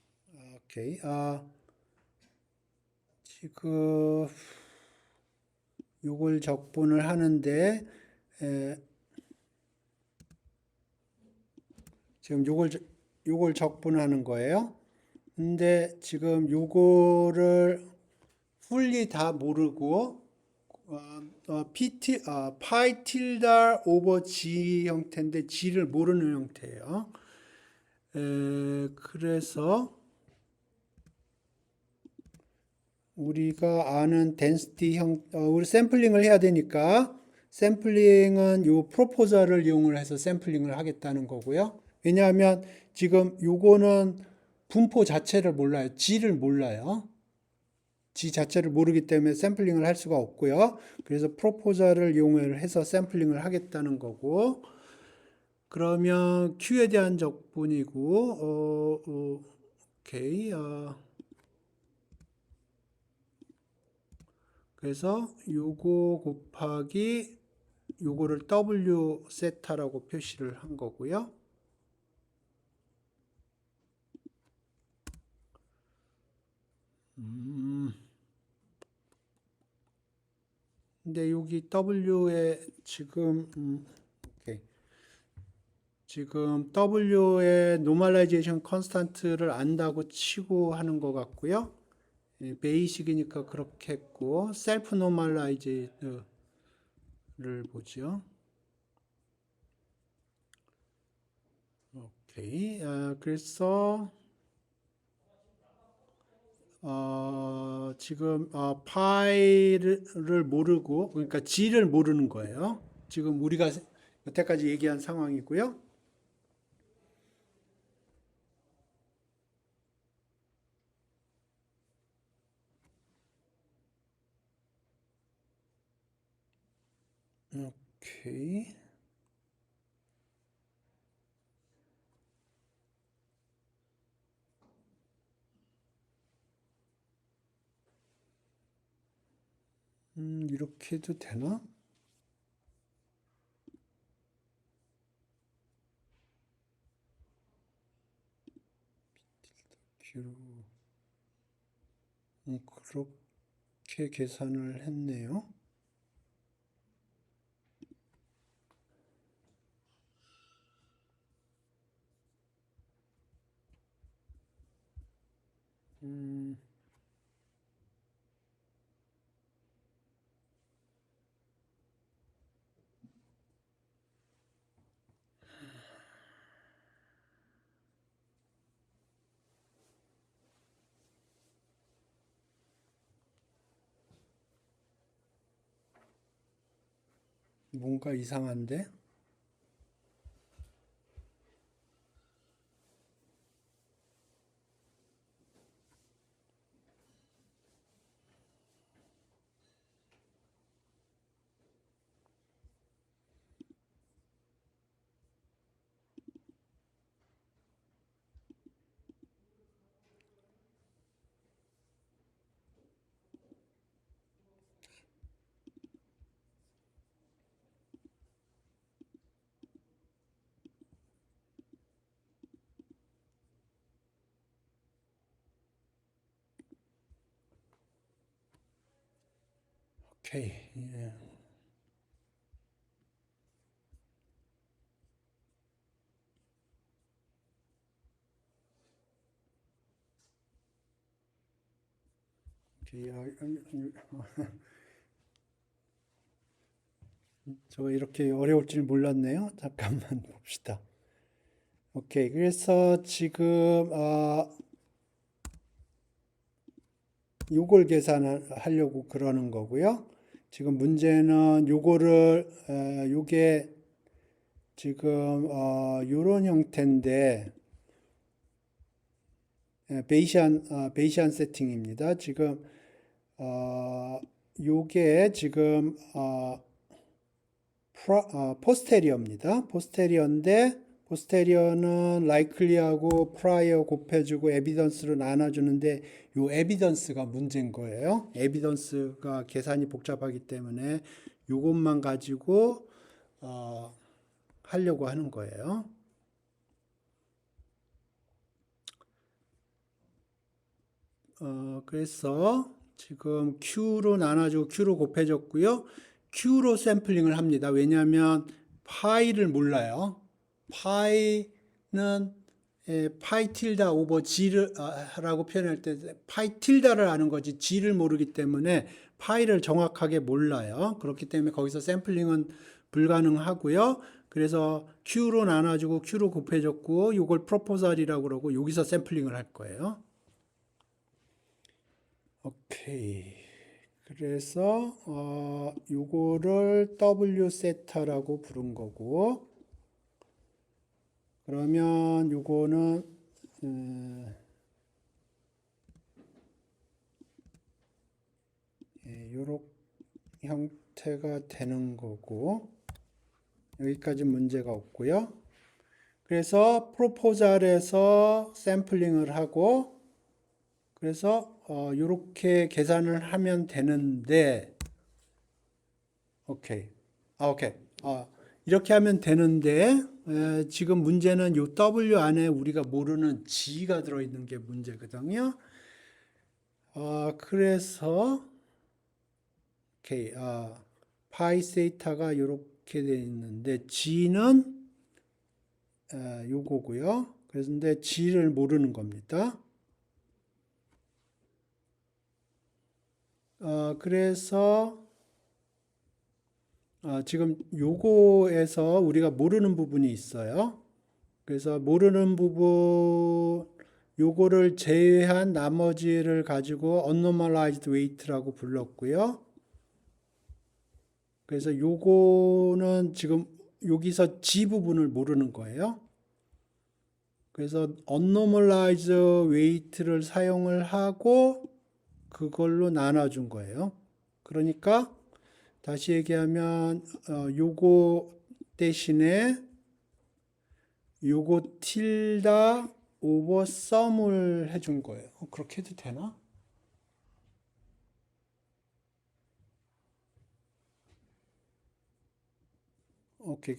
오케이. 지금 요걸 적분을 하는데 지금 요걸 적분하는 거예요. 근데 지금 요거를 풀리 다 모르고 파이 틸다 오버 g 형태인데 g를 모르는 형태예요. 그래서 우리가 아는 density 우리 샘플링을 해야 되니까 샘플링은 요 프로포저를 이용을 해서 샘플링을 하겠다는 거고요. 왜냐하면 지금 요거는 분포 자체를 몰라요. g를 몰라요. G 자체를 모르기 때문에 샘플링을 할 수가 없고요. 그래서 프로포저를 이용을 해서 샘플링을 하겠다는 거고, 그러면 Q에 대한 적분이고, 오케이. 그래서 요거 곱하기 요거를 W 세타라고 표시를 한 거고요. 근데 여기 W에 지금 오케이. 지금 W의 노멀라이제이션 컨스탄트를 안다고 치고 하는 것 같고요. 베이식이니까 그렇게 했고 셀프 노멀라이제를 보죠. 오케이. 그래서 지금 파이를 모르고 그러니까 G를 모르는 거예요. 지금 우리가 여태까지 얘기한 상황이고요. 오케이. 이렇게 해도 되나? 그렇게 계산을 했네요. 뭔가 이상한데? 오케이. 예. 저 이렇게 어려울 줄 몰랐네요. 잠깐만 봅시다. 오케이. 그래서 지금 요걸 계산하려고 그러는 거고요. 지금 문제는 요거를 요게 지금 요런 형태인데 베이시안 세팅입니다. 지금 요게 지금 포스테리어입니다. 포스테리어인데 포스테리어는 라이클리하고 프라이어 곱해주고 에비던스로 나눠주는데 요 에비던스가 문제인 거예요. 에비던스가 계산이 복잡하기 때문에 요것만 가지고 하려고 하는 거예요. 그래서 지금 Q로 나눠주고 Q로 곱해졌고요. Q로 샘플링을 합니다. 왜냐하면 파이를 몰라요. 파이는 파이 틸다 오버 g를 라고 표현할 때 파이 틸다를 아는 거지 g를 모르기 때문에 파이를 정확하게 몰라요. 그렇기 때문에 거기서 샘플링은 불가능하고요. 그래서 Q로 나눠주고 Q로 곱해줬고 이걸 프로포설이라고 그러고 여기서 샘플링을 할 거예요. 오케이. 그래서 요거를 W 세타라고 부른 거고 그러면 요거는 요런 형태가 되는 거고 여기까지 문제가 없고요. 그래서 프로포절에서 샘플링을 하고 그래서 요렇게 계산을 하면 되는데 오케이. 오케이. 이렇게 하면 되는데 지금 문제는 요 W 안에 우리가 모르는 G가 들어있는 게 문제거든요. 그래서 오케이. 파이 세타가 이렇게 되어 있는데 G는 요거고요. 그런데 G를 모르는 겁니다. 그래서 지금 요거에서 우리가 모르는 부분이 있어요. 그래서 모르는 부분 요거를 제외한 나머지를 가지고 unnormalized weight라고 불렀고요. 그래서 요거는 지금 여기서 G 부분을 모르는 거예요. 그래서 unnormalized weight를 사용을 하고 그걸로 나눠준 거예요. 그러니까 다시 얘기하면 요거 대신에 요거 틸다 오버 썸을 해준 거예요. 그렇게 해도 되나? 오케이.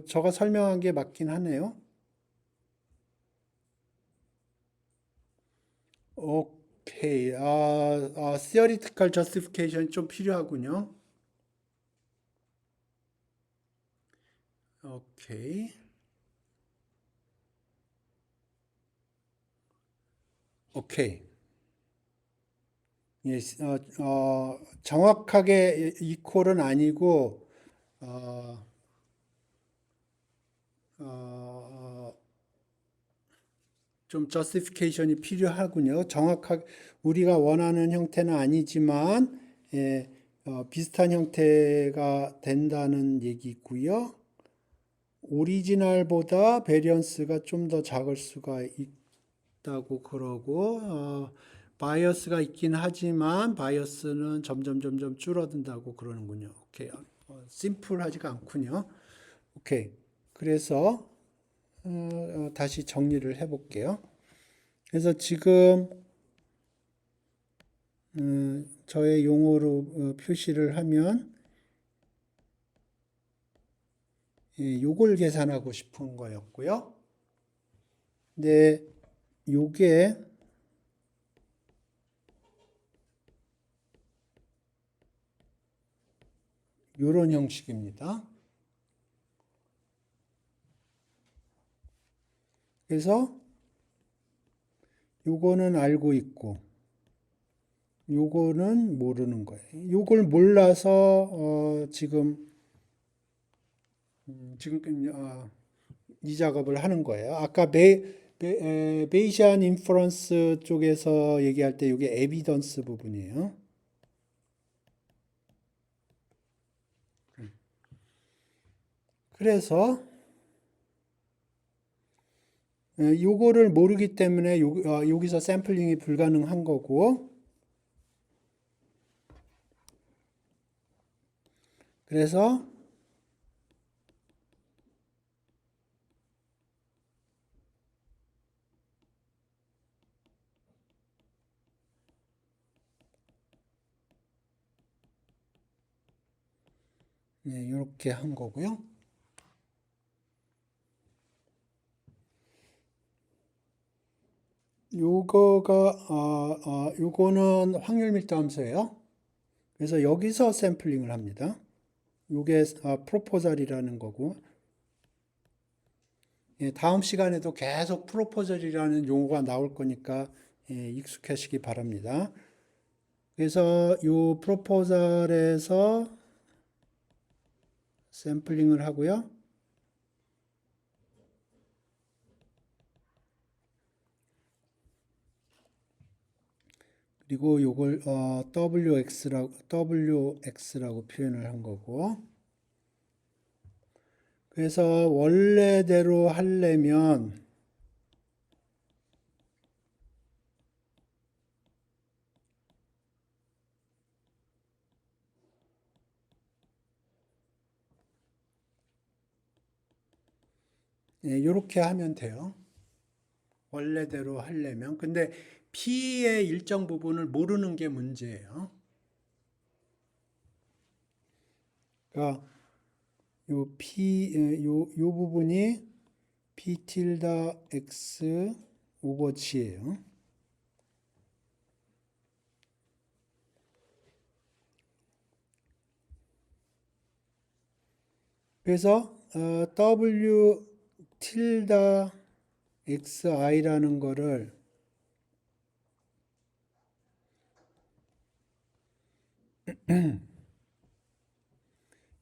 제가 설명한 게 맞긴 하네요. 오케이. theoretical justification 좀 필요하군요. 오케이. 오케이. 예, 정확하게 이퀄은 아니고, 어, 좀 justification이 필요하군요. 정확하게 우리가 원하는 형태는 아니지만, 예, 비슷한 형태가 된다는 얘기고요. 오리지널보다 베리언스가 좀 더 작을 수가 있다고 그러고 바이어스가 있긴 하지만 바이어스는 점점 줄어든다고 그러는군요. 오케이. 심플하지가 않군요. 오케이. 그래서 다시 정리를 해볼게요. 그래서 지금 저의 용어로 표시를 하면 요걸 계산하고 싶은 거였고요. 근데 요게 요런 형식입니다. 그래서 요거는 알고 있고 요거는 모르는 거예요. 요걸 몰라서 지금 이 작업을 하는 거예요. 아까 베이시안 인퍼런스 쪽에서 얘기할 때 이게 에비던스 부분이에요. 그래서 요거를 모르기 때문에 여기서 샘플링이 불가능한 거고 그래서 이렇게 한 거고요. 요거는 확률 밀도 함수예요. 그래서 여기서 샘플링을 합니다. 요게 프로포절이라는 거고 예, 다음 시간에도 계속 프로포절이라는 용어가 나올 거니까 예, 익숙하시기 바랍니다. 그래서 이 프로포절에서 샘플링을 하고요. 그리고 요걸 WX라고 표현을 한 거고. 그래서 원래대로 하려면 예, 이렇게 하면 돼요. 원래대로 하려면. 근데 P의 일정 부분을 모르는 게 문제예요. 그러니까 요 부분이 P 틸다 X 오버 G예요. 그래서 W 틸다 XI라는 거를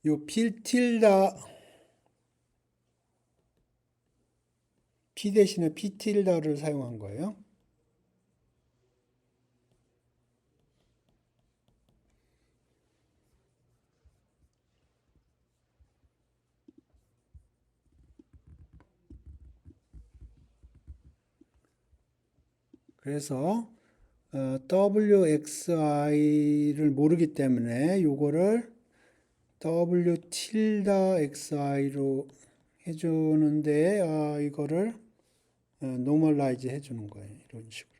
요 P 틸다 P 대신에 P 틸다를 사용한 거예요. 그래서 WXI를 모르기 때문에 요거를 W 틸다 XI로 해주는데 이거를 노멀라이즈 해주는 거예요. 이런 식으로.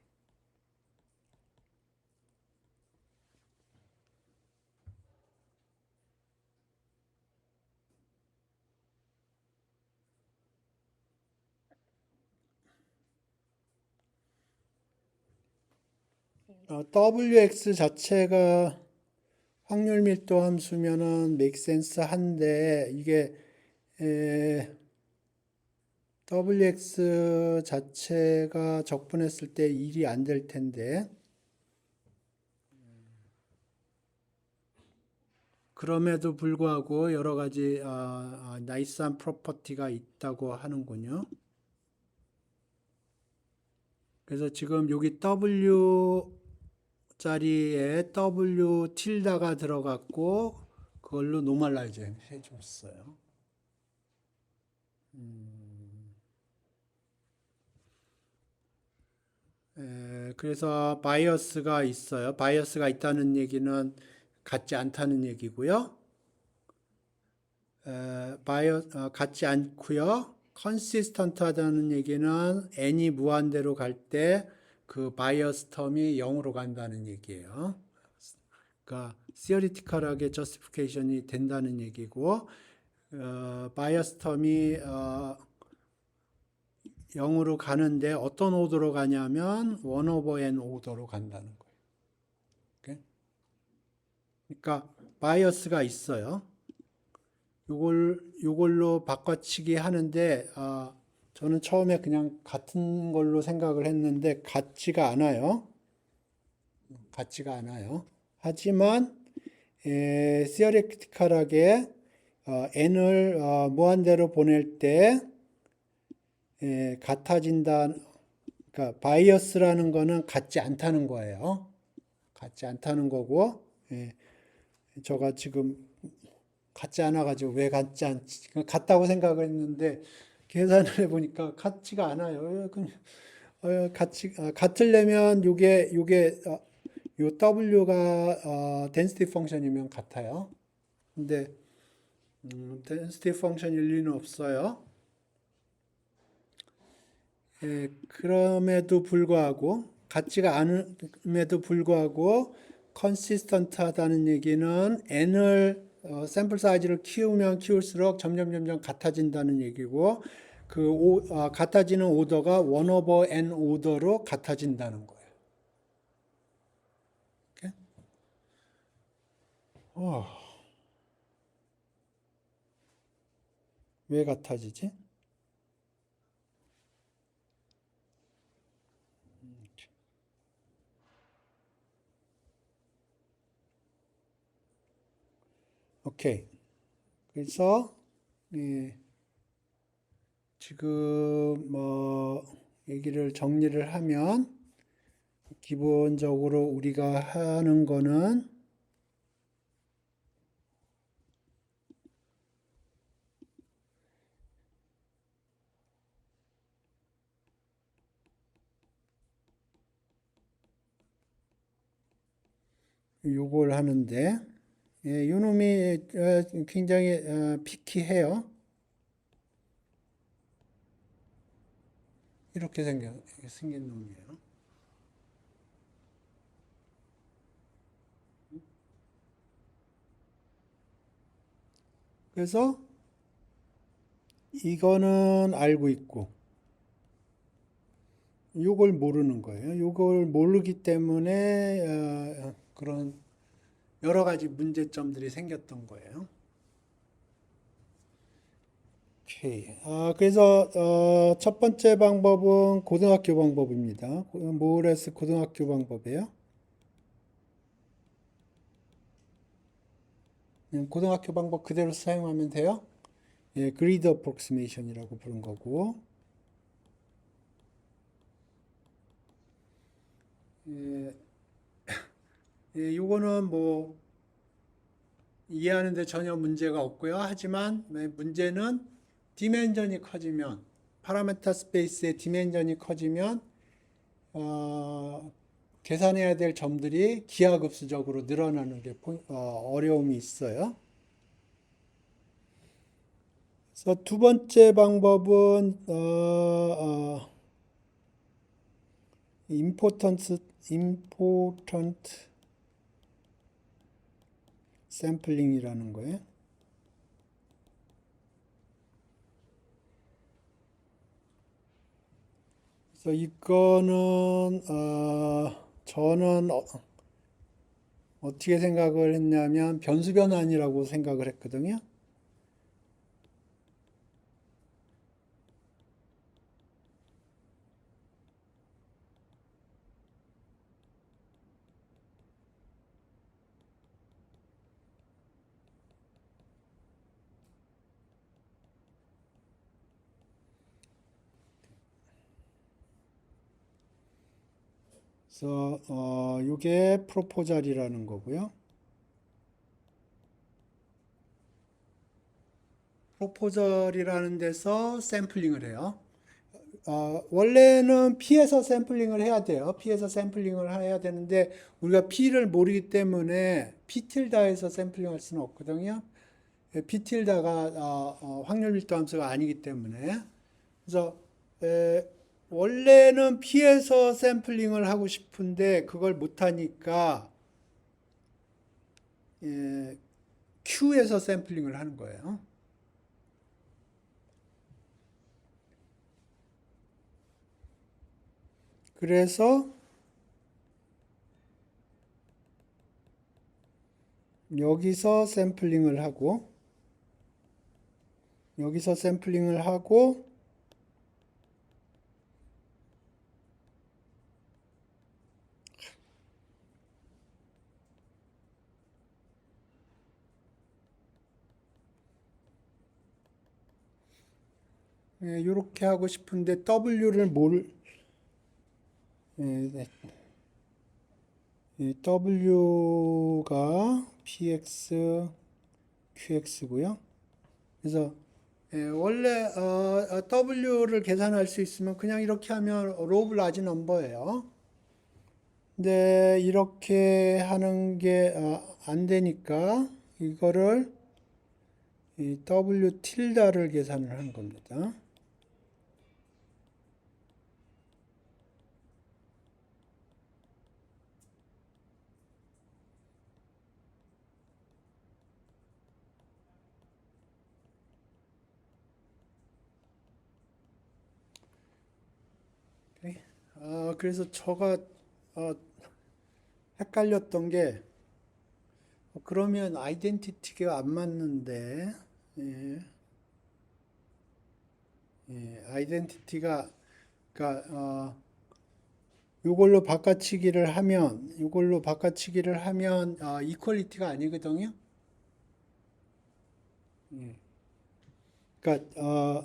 WX 자체가 확률 밀도 함수면은 make sense 한데 이게 WX 자체가 적분했을 때 일이 안 될 텐데 그럼에도 불구하고 여러 가지 나이스한 프로퍼티가 있다고 하는군요. 그래서 지금 여기 W 자리에 W 틸다가 들어갔고 그걸로 노멀라이즈 해줬어요. 그래서 바이어스가 있어요. 바이어스가 있다는 얘기는 같지 않다는 얘기고요. 같지 않고요. 컨시스턴트 하다는 얘기는 n이 무한대로 갈 때 그 바이어스 텀이 0으로 간다는 얘기예요. 그러니까 theoretical하게 justification이 된다는 얘기고 바이어스 텀이 0으로 가는데 어떤 오더로 가냐면 1 over n 오더로 간다는 거예요. 오케이? 그러니까 바이어스가 있어요. 요걸로 바꿔치기 하는데 저는 처음에 그냥 같은 걸로 생각을 했는데 같지가 않아요. 같지가 않아요. 하지만 theoretical하게 n을 무한대로 보낼 때 같아진다. 그러니까 바이어스라는 거는 같지 않다는 거예요. 같지 않다는 거고 저가 지금 같지 않아 가지고 왜 같지 않지? 같다고 생각을 했는데 계산을 해보니까 같지가 않아요. 같으려면 요게 요 W가 density 펑션이면 같아요. 근데 density 펑션일 리는 없어요. 그럼에도 불구하고 같지가 않음에도 불구하고 컨시스턴트 하다는 얘기는 n을 샘플 사이즈를 키우면 키울수록 점점 같아진다는 얘기고 같아지는 오더가 1 over n 오더로 같아진다는 거예요. 오케이? 왜 같아지지? 오케이. 그래서 예, 지금 뭐 얘기를 정리를 하면 기본적으로 우리가 하는 거는 요걸 하는데 예, 요놈이 굉장히 피키해요. 이렇게 생긴 놈이에요. 그래서 이거는 알고 있고 요걸 모르는 거예요. 요걸 모르기 때문에 그런 여러 가지 문제점들이 생겼던 거예요. 오케이. 그래서 첫 번째 방법은 고등학교 방법입니다. 모레스 고등학교 방법이에요. 고등학교 방법 그대로 사용하면 돼요. 예, 그리드 어프록시메이션이라고 부른 거고. 예, 예, 요거는 뭐 이해하는데 전혀 문제가 없고요. 하지만 문제는 디멘전이 커지면 파라메타 스페이스의 디멘전이 커지면 계산해야 될 점들이 기하급수적으로 늘어나는 게 어려움이 있어요. 그래서 두 번째 방법은 important 샘플링이라는 거예요. 그래서 이거는 저는 어떻게 생각을 했냐면 변수 변환이라고 생각을 했거든요. 그래서 이게 프로포절이라는 거고요. 프로포절이라는 데서 샘플링을 해요. 원래는 P에서 샘플링을 해야 돼요. P에서 샘플링을 해야 되는데 우리가 P를 모르기 때문에 P 틸다에서 샘플링할 수는 없거든요. P 틸다가 확률 밀도 함수가 아니기 때문에 그래서 원래는 P에서 샘플링을 하고 싶은데 그걸 못하니까 Q에서 샘플링을 하는 거예요. 그래서 여기서 샘플링을 하고 여기서 샘플링을 하고 이렇게 하고 싶은데 W를 W가 PX, QX고요. 그래서 원래 W를 계산할 수 있으면 그냥 이렇게 하면 로브 라지 넘버예요. 근데 이렇게 하는 게 안 되니까 이거를 W 틸다를 계산을 한 겁니다. 그래서 저가 헷갈렸던 게 그러면 아이덴티티가 안 맞는데 예, 아이덴티티가 그러니까 이걸로 바꿔치기를 하면 이퀄리티가 아니거든요. 예. 그러니까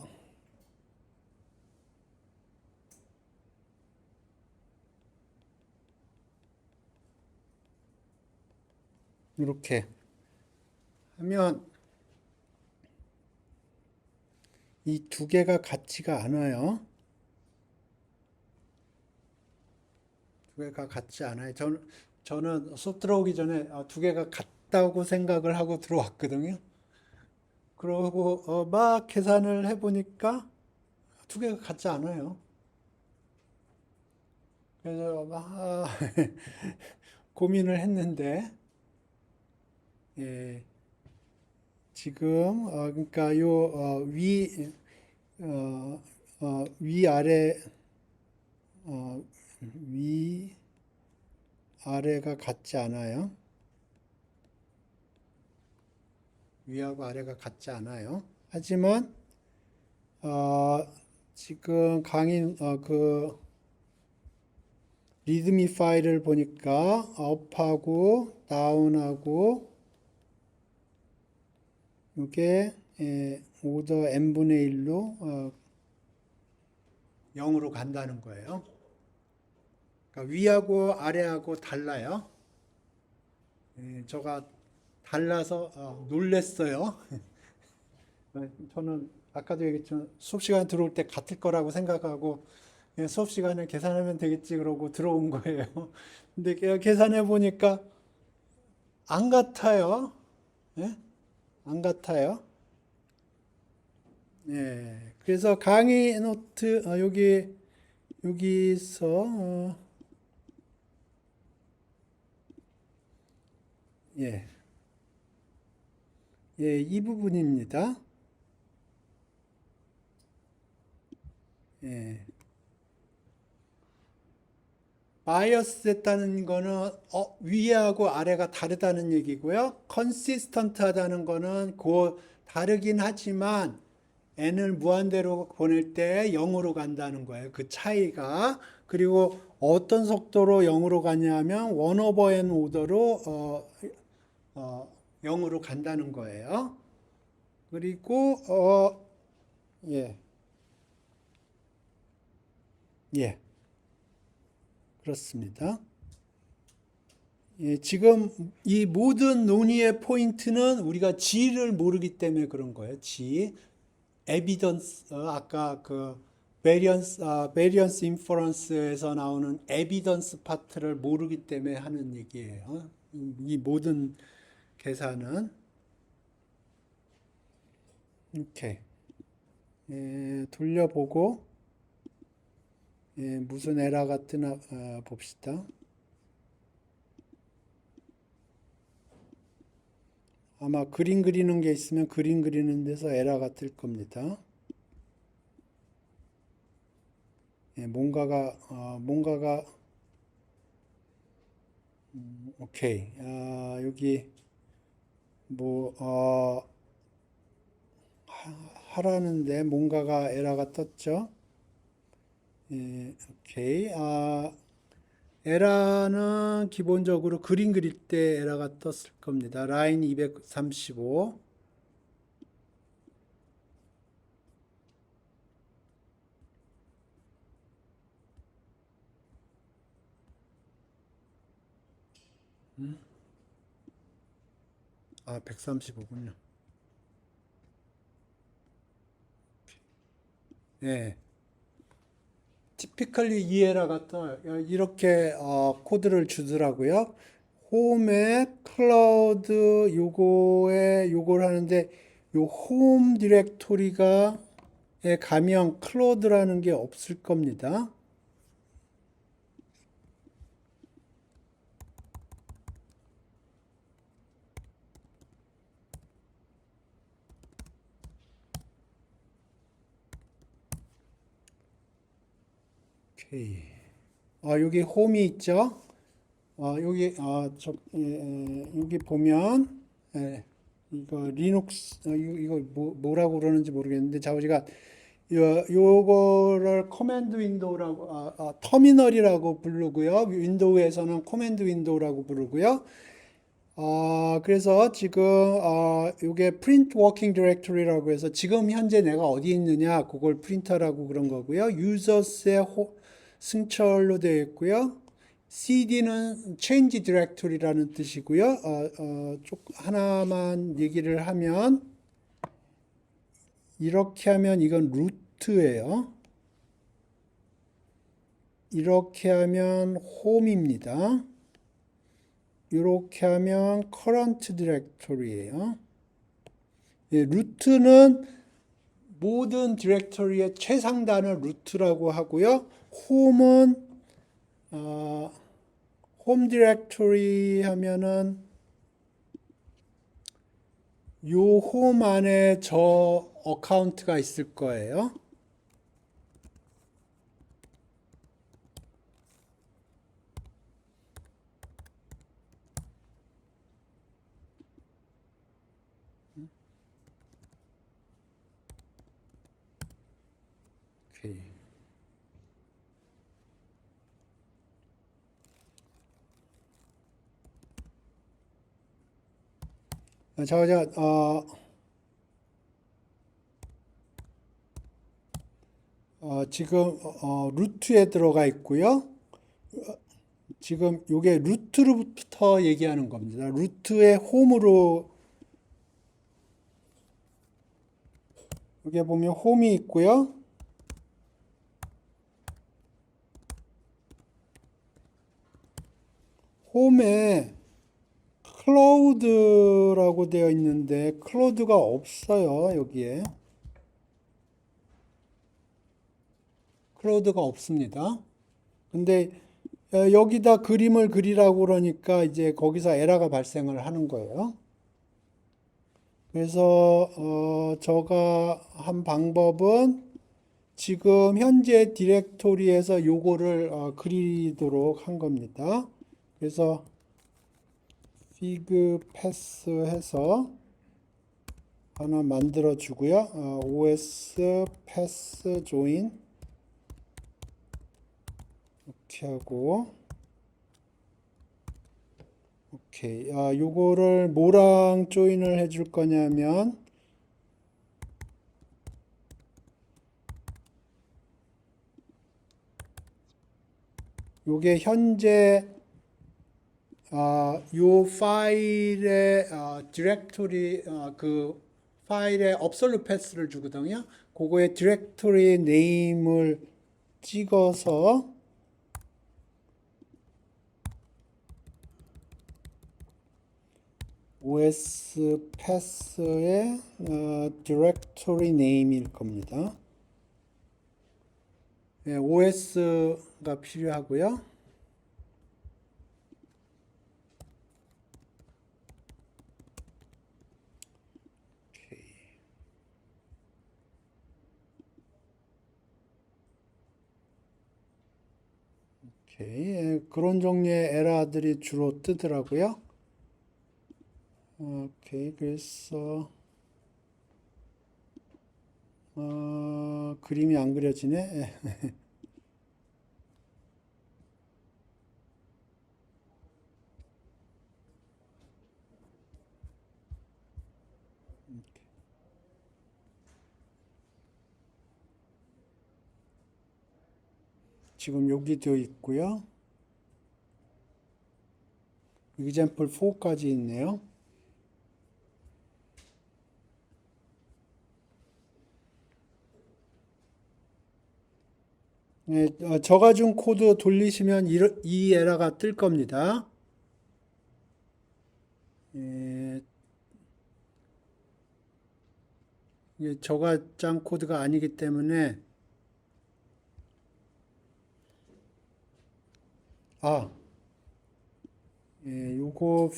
이렇게 하면 이 두 개가 같지가 않아요. 두 개가 같지 않아요. 저는 수업 들어오기 전에 두 개가 같다고 생각을 하고 들어왔거든요. 그러고 막 계산을 해보니까 두 개가 같지 않아요. 그래서 막 고민을 했는데 예, 지금 그러니까 어, 위아래 어, 위 아래가 같지 않아요. 위하고 아래가 같지 않아요. 하지만 어, 지금 강의 그 리드미 파일을 보니까 업하고 다운하고 이게 오더 n분의 1로 0으로 간다는 거예요. 그러니까 위하고 아래하고 달라요. 제가 달라서 놀랬어요. 저는 아까도 얘기했지만 수업 시간에 들어올 때 같을 거라고 생각하고 수업 시간에 계산하면 되겠지 그러고 들어온 거예요. 근데 계산해 보니까 안 같아요. 예? 안 같아요. 예. 그래서 강의 노트 여기서 예. 예, 이 부분입니다. 예. 바이어스 됐다는 거는 위하고 아래가 다르다는 얘기고요. 컨시스턴트 하다는 거는 다르긴 하지만 n을 무한대로 보낼 때 0으로 간다는 거예요. 그 차이가. 그리고 어떤 속도로 0으로 가냐면 1 over n 오더로 0으로 간다는 거예요. 그리고 예. 예. 그렇습니다. 예, 지금 이 모든 논의의 포인트는 우리가 G를 모르기 때문에 그런 거예요. G. 에비던스 아까 그 베리언스 인퍼런스에서 나오는 에비던스 파트를 모르기 때문에 하는 얘기예요. 이 모든 계산은 이렇게 돌려보고 무슨 에러가 뜨나 봅시다. 아마 그림 그리는 게 있으면 그림 그리는 데서 에러가 뜰 겁니다. 뭔가가 오케이. 여기 뭐 하라는데 뭔가가 에러가 떴죠. 오케이. 에러는 기본적으로 그림 그릴 때 에러가 떴을 겁니다. 라인 235. 음? 135군요. 네. typically 이 에러가 떠요. 이렇게 코드를 주더라고요. 홈에 클라우드 요걸 하는데 요 홈 디렉토리가 가면 클라우드라는 게 없을 겁니다. 오케이. 여기 홈이 있죠. 여기 보면 이거 리눅스 이거 뭐라고 그러는지 모르겠는데 우리가 요거를 커맨드 윈도우라고 터미널이라고 부르고요. 윈도우에서는 커맨드 윈도우라고 부르고요. 그래서 지금 요게 print working directory라고 해서 지금 현재 내가 어디 있느냐 그걸 프린터라고 그런 거고요. users의 승철로 되어 있고요. cd는 change directory라는 뜻이고요. 하나만 얘기를 하면 이렇게 하면 이건 루트예요. 이렇게 하면 홈입니다. 이렇게 하면 current directory예요. 예, 루트는 모든 디렉토리의 최상단을 루트라고 하고요. 홈은 홈 디렉토리 하면은 요 홈 안에 저 어카운트가 있을 거예요. 오케이. 자, 지금 루트에 들어가 있고요. 지금 요게 루트로부터 얘기하는 겁니다. 루트의 홈으로 여기 보면 홈이 있고요. 홈에 클라우드라고 되어 있는데 클라우드가 없어요. 여기에 클라우드가 없습니다. 근데 여기다 그림을 그리라고 그러니까 이제 거기서 에러가 발생을 하는 거예요. 그래서 제가 한 방법은 지금 현재 디렉토리에서 요거를 그리도록 한 겁니다. 그래서 fig pass 해서 하나 만들어 주고요. os pass join 이렇게 하고 오케이. 요거를 뭐랑 조인을 해줄 거냐면 요게 현재 요 파일의 디렉토리 그 파일의 absolute path를 주거든요. 그거에 디렉토리 네임을 찍어서 os path의 디렉토리 네임일 겁니다. 네, os가 필요하고요. 오케이. 그런 종류의 에러들이 주로 뜨더라고요. 오케이. 그래서 그림이 안 그려지네. 지금 여기도 있고요. example 4까지 있네요. 네, 저가 준 코드 돌리시면 이 에러가 뜰 겁니다. 예, 이게 저가 짠 코드가 아니기 때문에 요거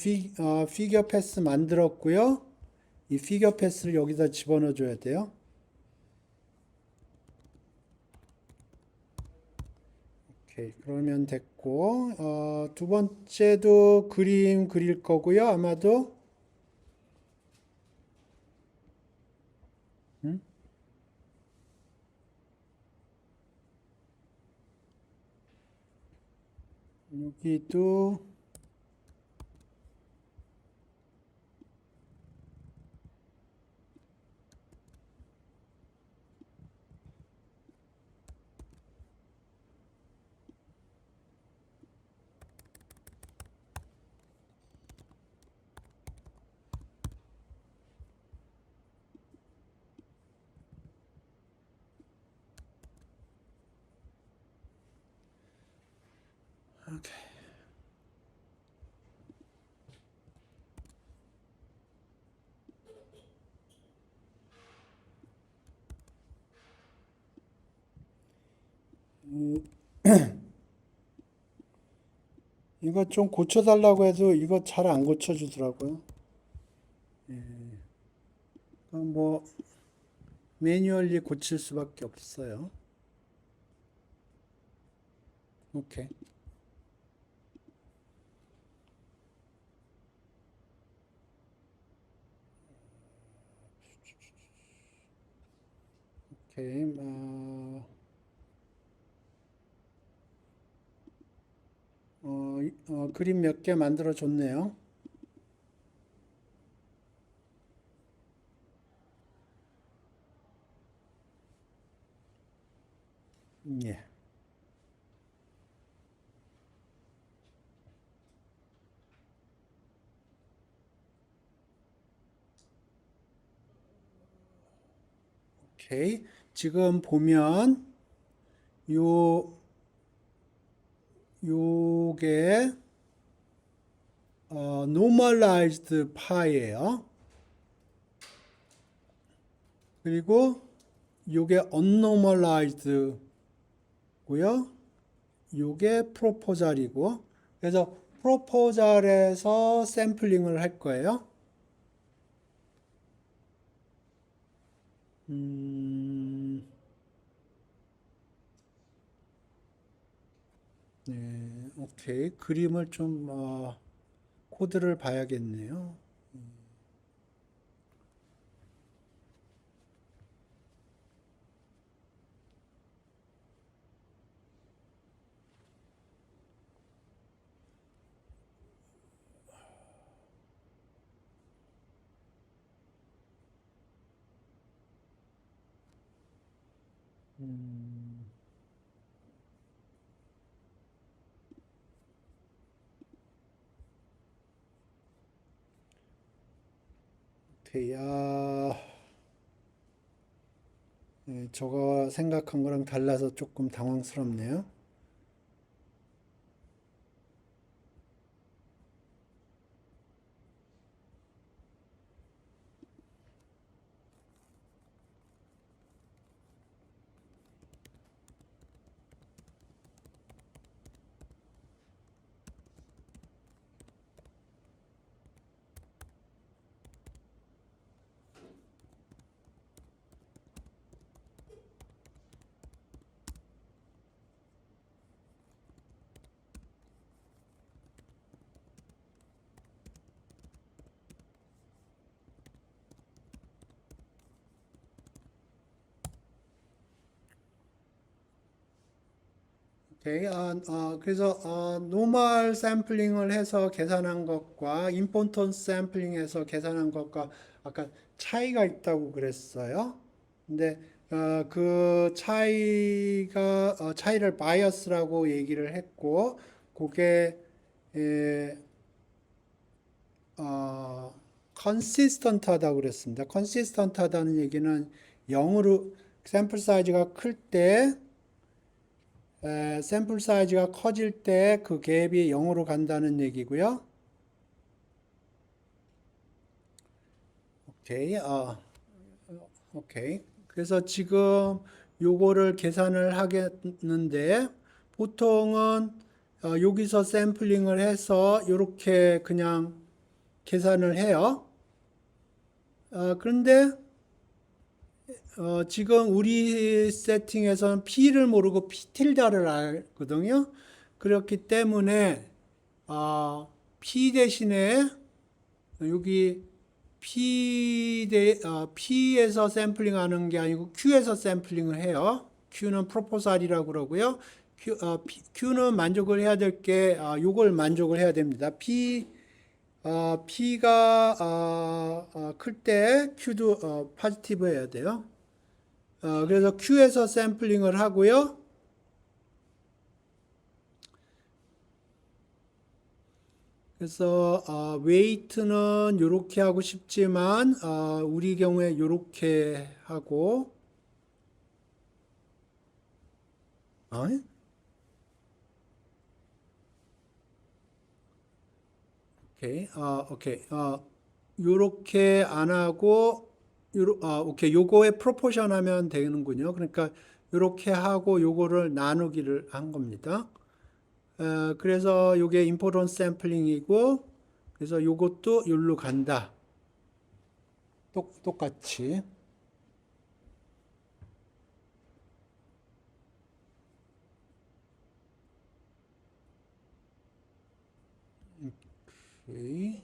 피겨 패스 만들었고요. 이 피겨 패스를 여기다 집어넣어 줘야 돼요. 오케이, 그러면 됐고, 두 번째도 그림 그릴 거고요. 아마도 여기도 이거 좀 고쳐달라고 해도 이거 잘 안 고쳐주더라고요. 그럼 뭐 매뉴얼리 고칠 수밖에 없어요. 오케이. 오케이. 그림 몇 개 만들어 줬네요. 예. 오케이. 지금 보면 요 요게 normalized 파이예요. 그리고 요게 unnormalized 고요. 요게 프로포잘이고. 그래서 프로포잘에서 샘플링을 할 거예요. 네, 오케이. 그림을 좀 코드를 봐야겠네요. 오케이. 네, 저가 생각한 거랑 달라서 조금 당황스럽네요. 오케이. 그래서 노멀 샘플링을 해서 계산한 것과 임포턴스 샘플링해서 계산한 것과 아까 차이가 있다고 그랬어요. 근데 그 차이를 바이어스라고 얘기를 했고, 그게 에, 컨시스턴트 하다고 그랬습니다. 컨시스턴트 하다는 얘기는 0으로 샘플 사이즈가 클때 샘플 사이즈가 커질 때 그 갭이 0으로 간다는 얘기고요. 오케이. 오케이. 그래서 지금 요거를 계산을 하겠는데 보통은 여기서 샘플링을 해서 이렇게 그냥 계산을 해요. 그런데 지금 우리 세팅에서는 P를 모르고 P 틸다를 알거든요. 그렇기 때문에 P 대신에 여기 P에서 샘플링 하는 게 아니고 Q에서 샘플링을 해요. Q는 프로포살이라고 그러고요. Q는 만족을 해야 될 게, 요걸 만족을 해야 됩니다. P가 클 때 Q도 포지티브 해야 돼요. 그래서 Q에서 샘플링을 하고요. 그래서 웨이트는 이렇게 하고 싶지만 우리 경우에 이렇게 하고 어? 오케이. 오케이. 요렇게 안 하고 오케이. 요거에 프로포션 하면 되는군요. 그러니까 요렇게 하고 요거를 나누기를 한 겁니다. 그래서 요게 임포던스 샘플링이고 그래서 요것도 요로 간다. 똑같이. 오케이.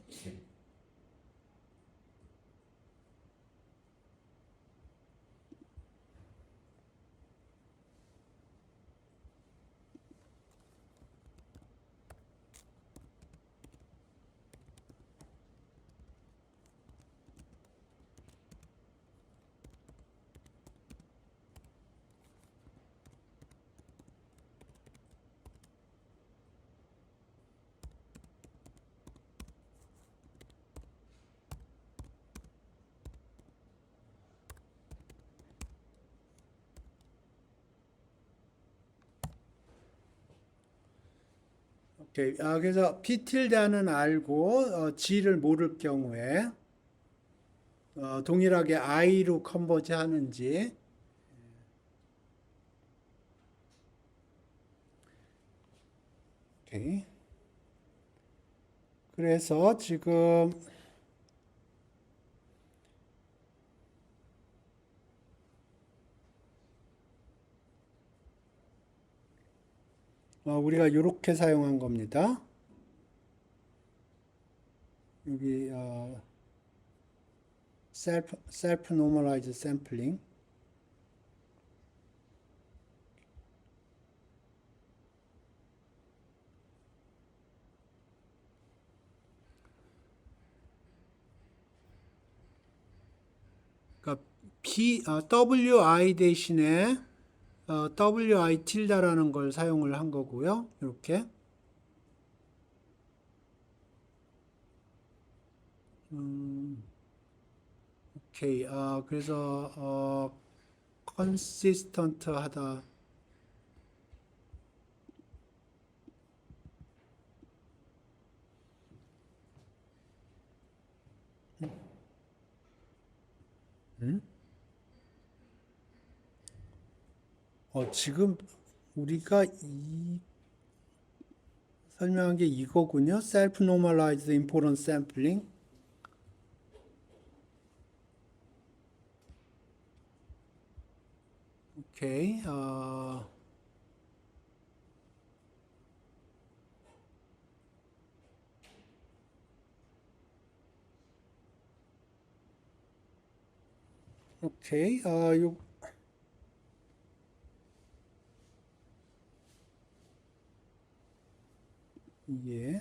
오케이. 그래서 p 틸다는 알고 g를 모를 경우에 동일하게 i로 컨버지 하는지. 오케이. 그래서 지금 우리가 이렇게 사용한 겁니다. 여기 self normalized sampling. 그러니까 wi 대신에 wi 틸다라는 걸 사용을 한 거고요. 이렇게. 오케이. 그래서 consistent 하다. 음? 지금 우리가 설명한 게 이거군요. self normalized impedance sampling. 오케이. 오케이. 예.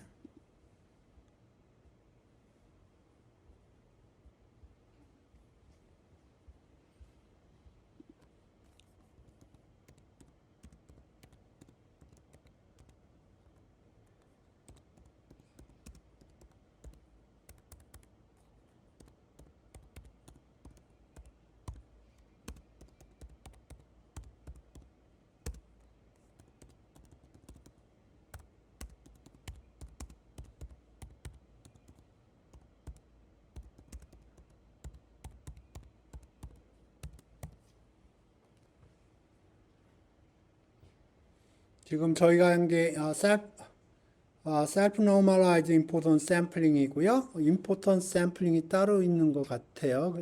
지금 저희가 한 게 self normalized impedance sampling이고요. impedance sampling이 따로 있는 것 같아요.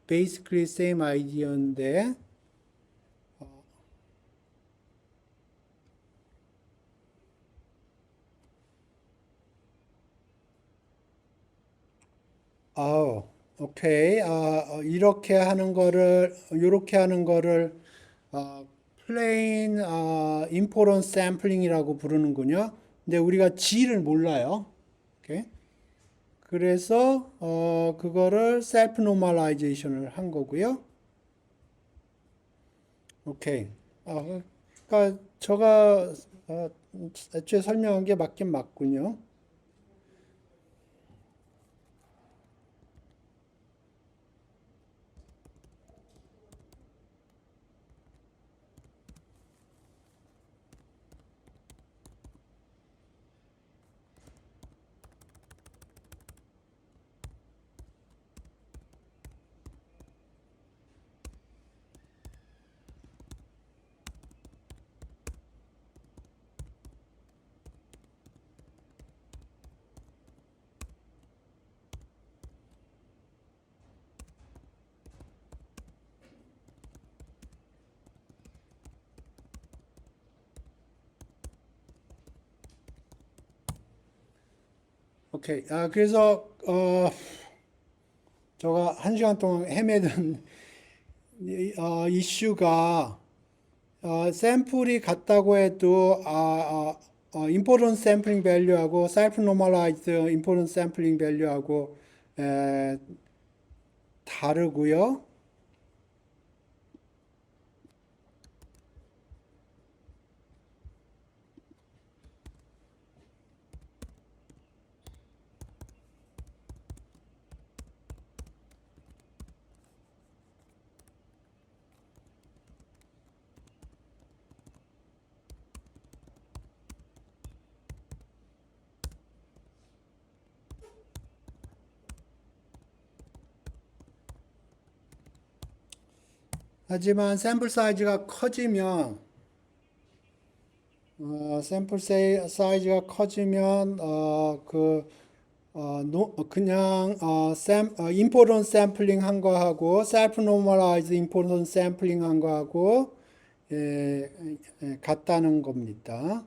basically same idea인데 오케이. 이렇게 하는 거를 plain impedance sampling이라고 부르는군요. 근데 우리가 G를 몰라요. 오케이. 그래서 그거를 self normalization을 한 거고요. 오케이. 그러니까 제가 애초에 설명한 게 맞긴 맞군요. 오케이. 그래서 제가 1시간 동안 헤매던 이슈가 샘플이 같다고 해도 importance sampling value하고 self normalized importance sampling value하고 다르고요. 하지만 샘플 사이즈가 커지면 사이즈가 커지면 그냥 importance sampling 한 거하고 self normalized importance sampling 한 거하고 같다는 겁니다.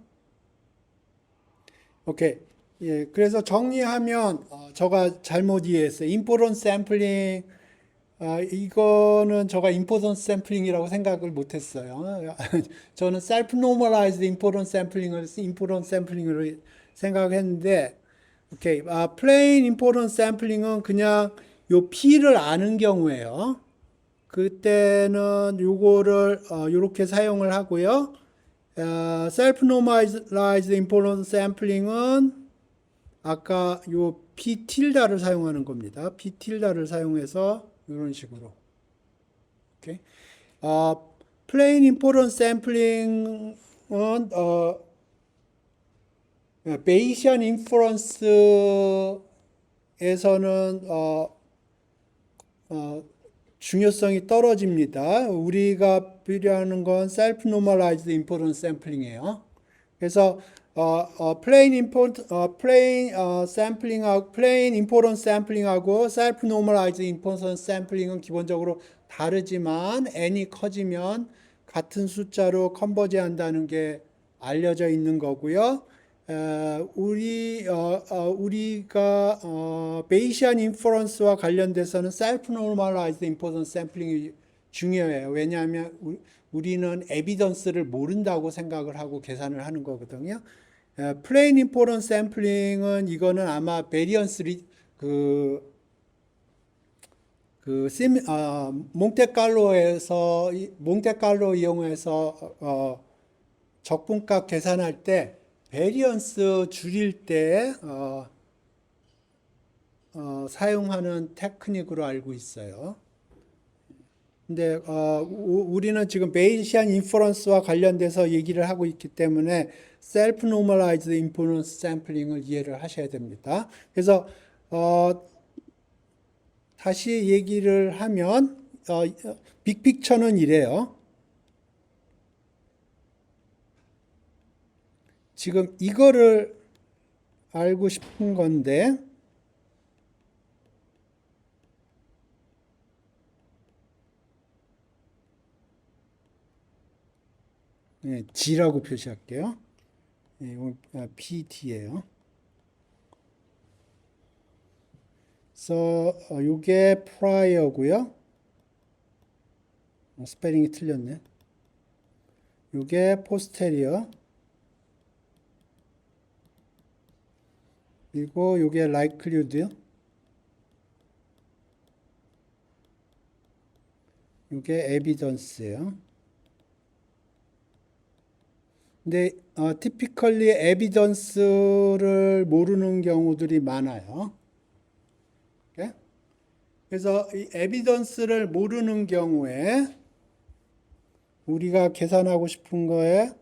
오케이. 예, 그래서 정리하면 제가 잘못 이해했어요. importance sampling 이거는 제가 importance sampling이라고 생각을 못했어요. 저는 self-normalized importance sampling으로 생각했는데, 오케이. plain importance sampling은 그냥 요 P를 아는 경우에요. 그때는 요거를 요렇게 사용을 하고요. self-normalized importance sampling은 아까 요 P 틸다를 사용하는 겁니다. P 틸다를 사용해서 이런 식으로. 오케이. plain importance sampling은 Bayesian inference에서는 중요성이 떨어집니다. 우리가 필요하는 건 self-normalized importance sampling이에요. 그래서 plain importance sampling하고 self-normalized importance sampling은 기본적으로 다르지만 n이 커지면 같은 숫자로 컨버지 한다는 게 알려져 있는 거고요. 우리가 Bayesian inference와 관련돼서는 self-normalized importance sampling이 중요해요. 왜냐하면 우리는 에비던스를 모른다고 생각을 하고 계산을 하는 거거든요. plain importance sampling은 이거는 아마 베리언스 몽테칼로 이용해서 적분값 계산할 때 베리언스 줄일 때 사용하는 테크닉으로 알고 있어요. 근데 우리는 지금 베이시안 인퍼런스와 관련돼서 얘기를 하고 있기 때문에 셀프 노멀라이즈 인퍼런스 샘플링을 이해를 하셔야 됩니다. 그래서 다시 얘기를 하면 빅픽처는 이래요. 지금 이거를 알고 싶은 건데 G라고 표시할게요. 이건 PT예요. 그래서 이게 prior고요. 스페링이 틀렸네. 이게 posterior. 그리고 이게 likelihood요. 이게 evidence예요. 근데 typically evidence를 모르는 경우들이 많아요. 오케이? 그래서 이 evidence를 모르는 경우에 우리가 계산하고 싶은 거에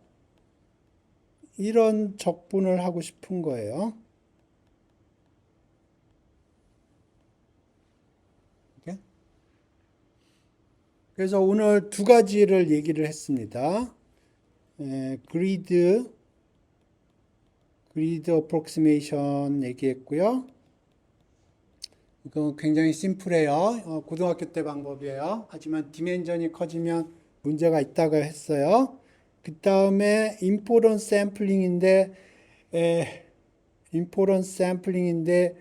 이런 적분을 하고 싶은 거예요. 오케이? 그래서 오늘 두 가지를 얘기를 했습니다. 그리드 어프록시메이션 얘기했고요. 이거 굉장히 심플해요. 고등학교 때 방법이에요. 하지만 디멘전이 커지면 문제가 있다고 했어요. 그 다음에 임포던스 샘플링인데 임포런스 샘플링인데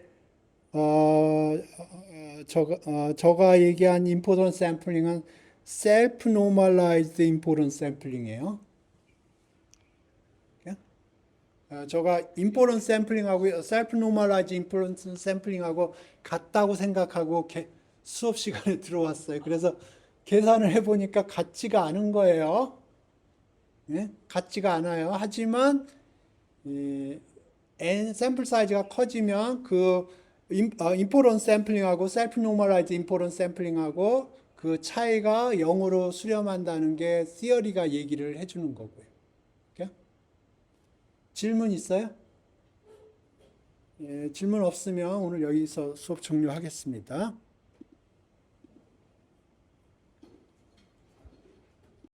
저가 얘기한 임포런스 샘플링은 셀프 노멀라이즈드 임포런스 샘플링이에요. 저가 임포런스 샘플링하고 셀프 노멀라이즈 임포런스 샘플링하고 같다고 생각하고 수업 시간에 들어왔어요. 그래서 계산을 해보니까 같지가 않은 거예요. 예? 같지가 않아요. 하지만 n 샘플 사이즈가 커지면 그 임포런스 샘플링하고 셀프 노멀라이즈 임포런스 샘플링하고 그 차이가 0으로 수렴한다는 게 시어리가 얘기를 해주는 거고요. 이렇게? 질문 있어요? 예, 질문 없으면 오늘 여기서 수업 종료하겠습니다.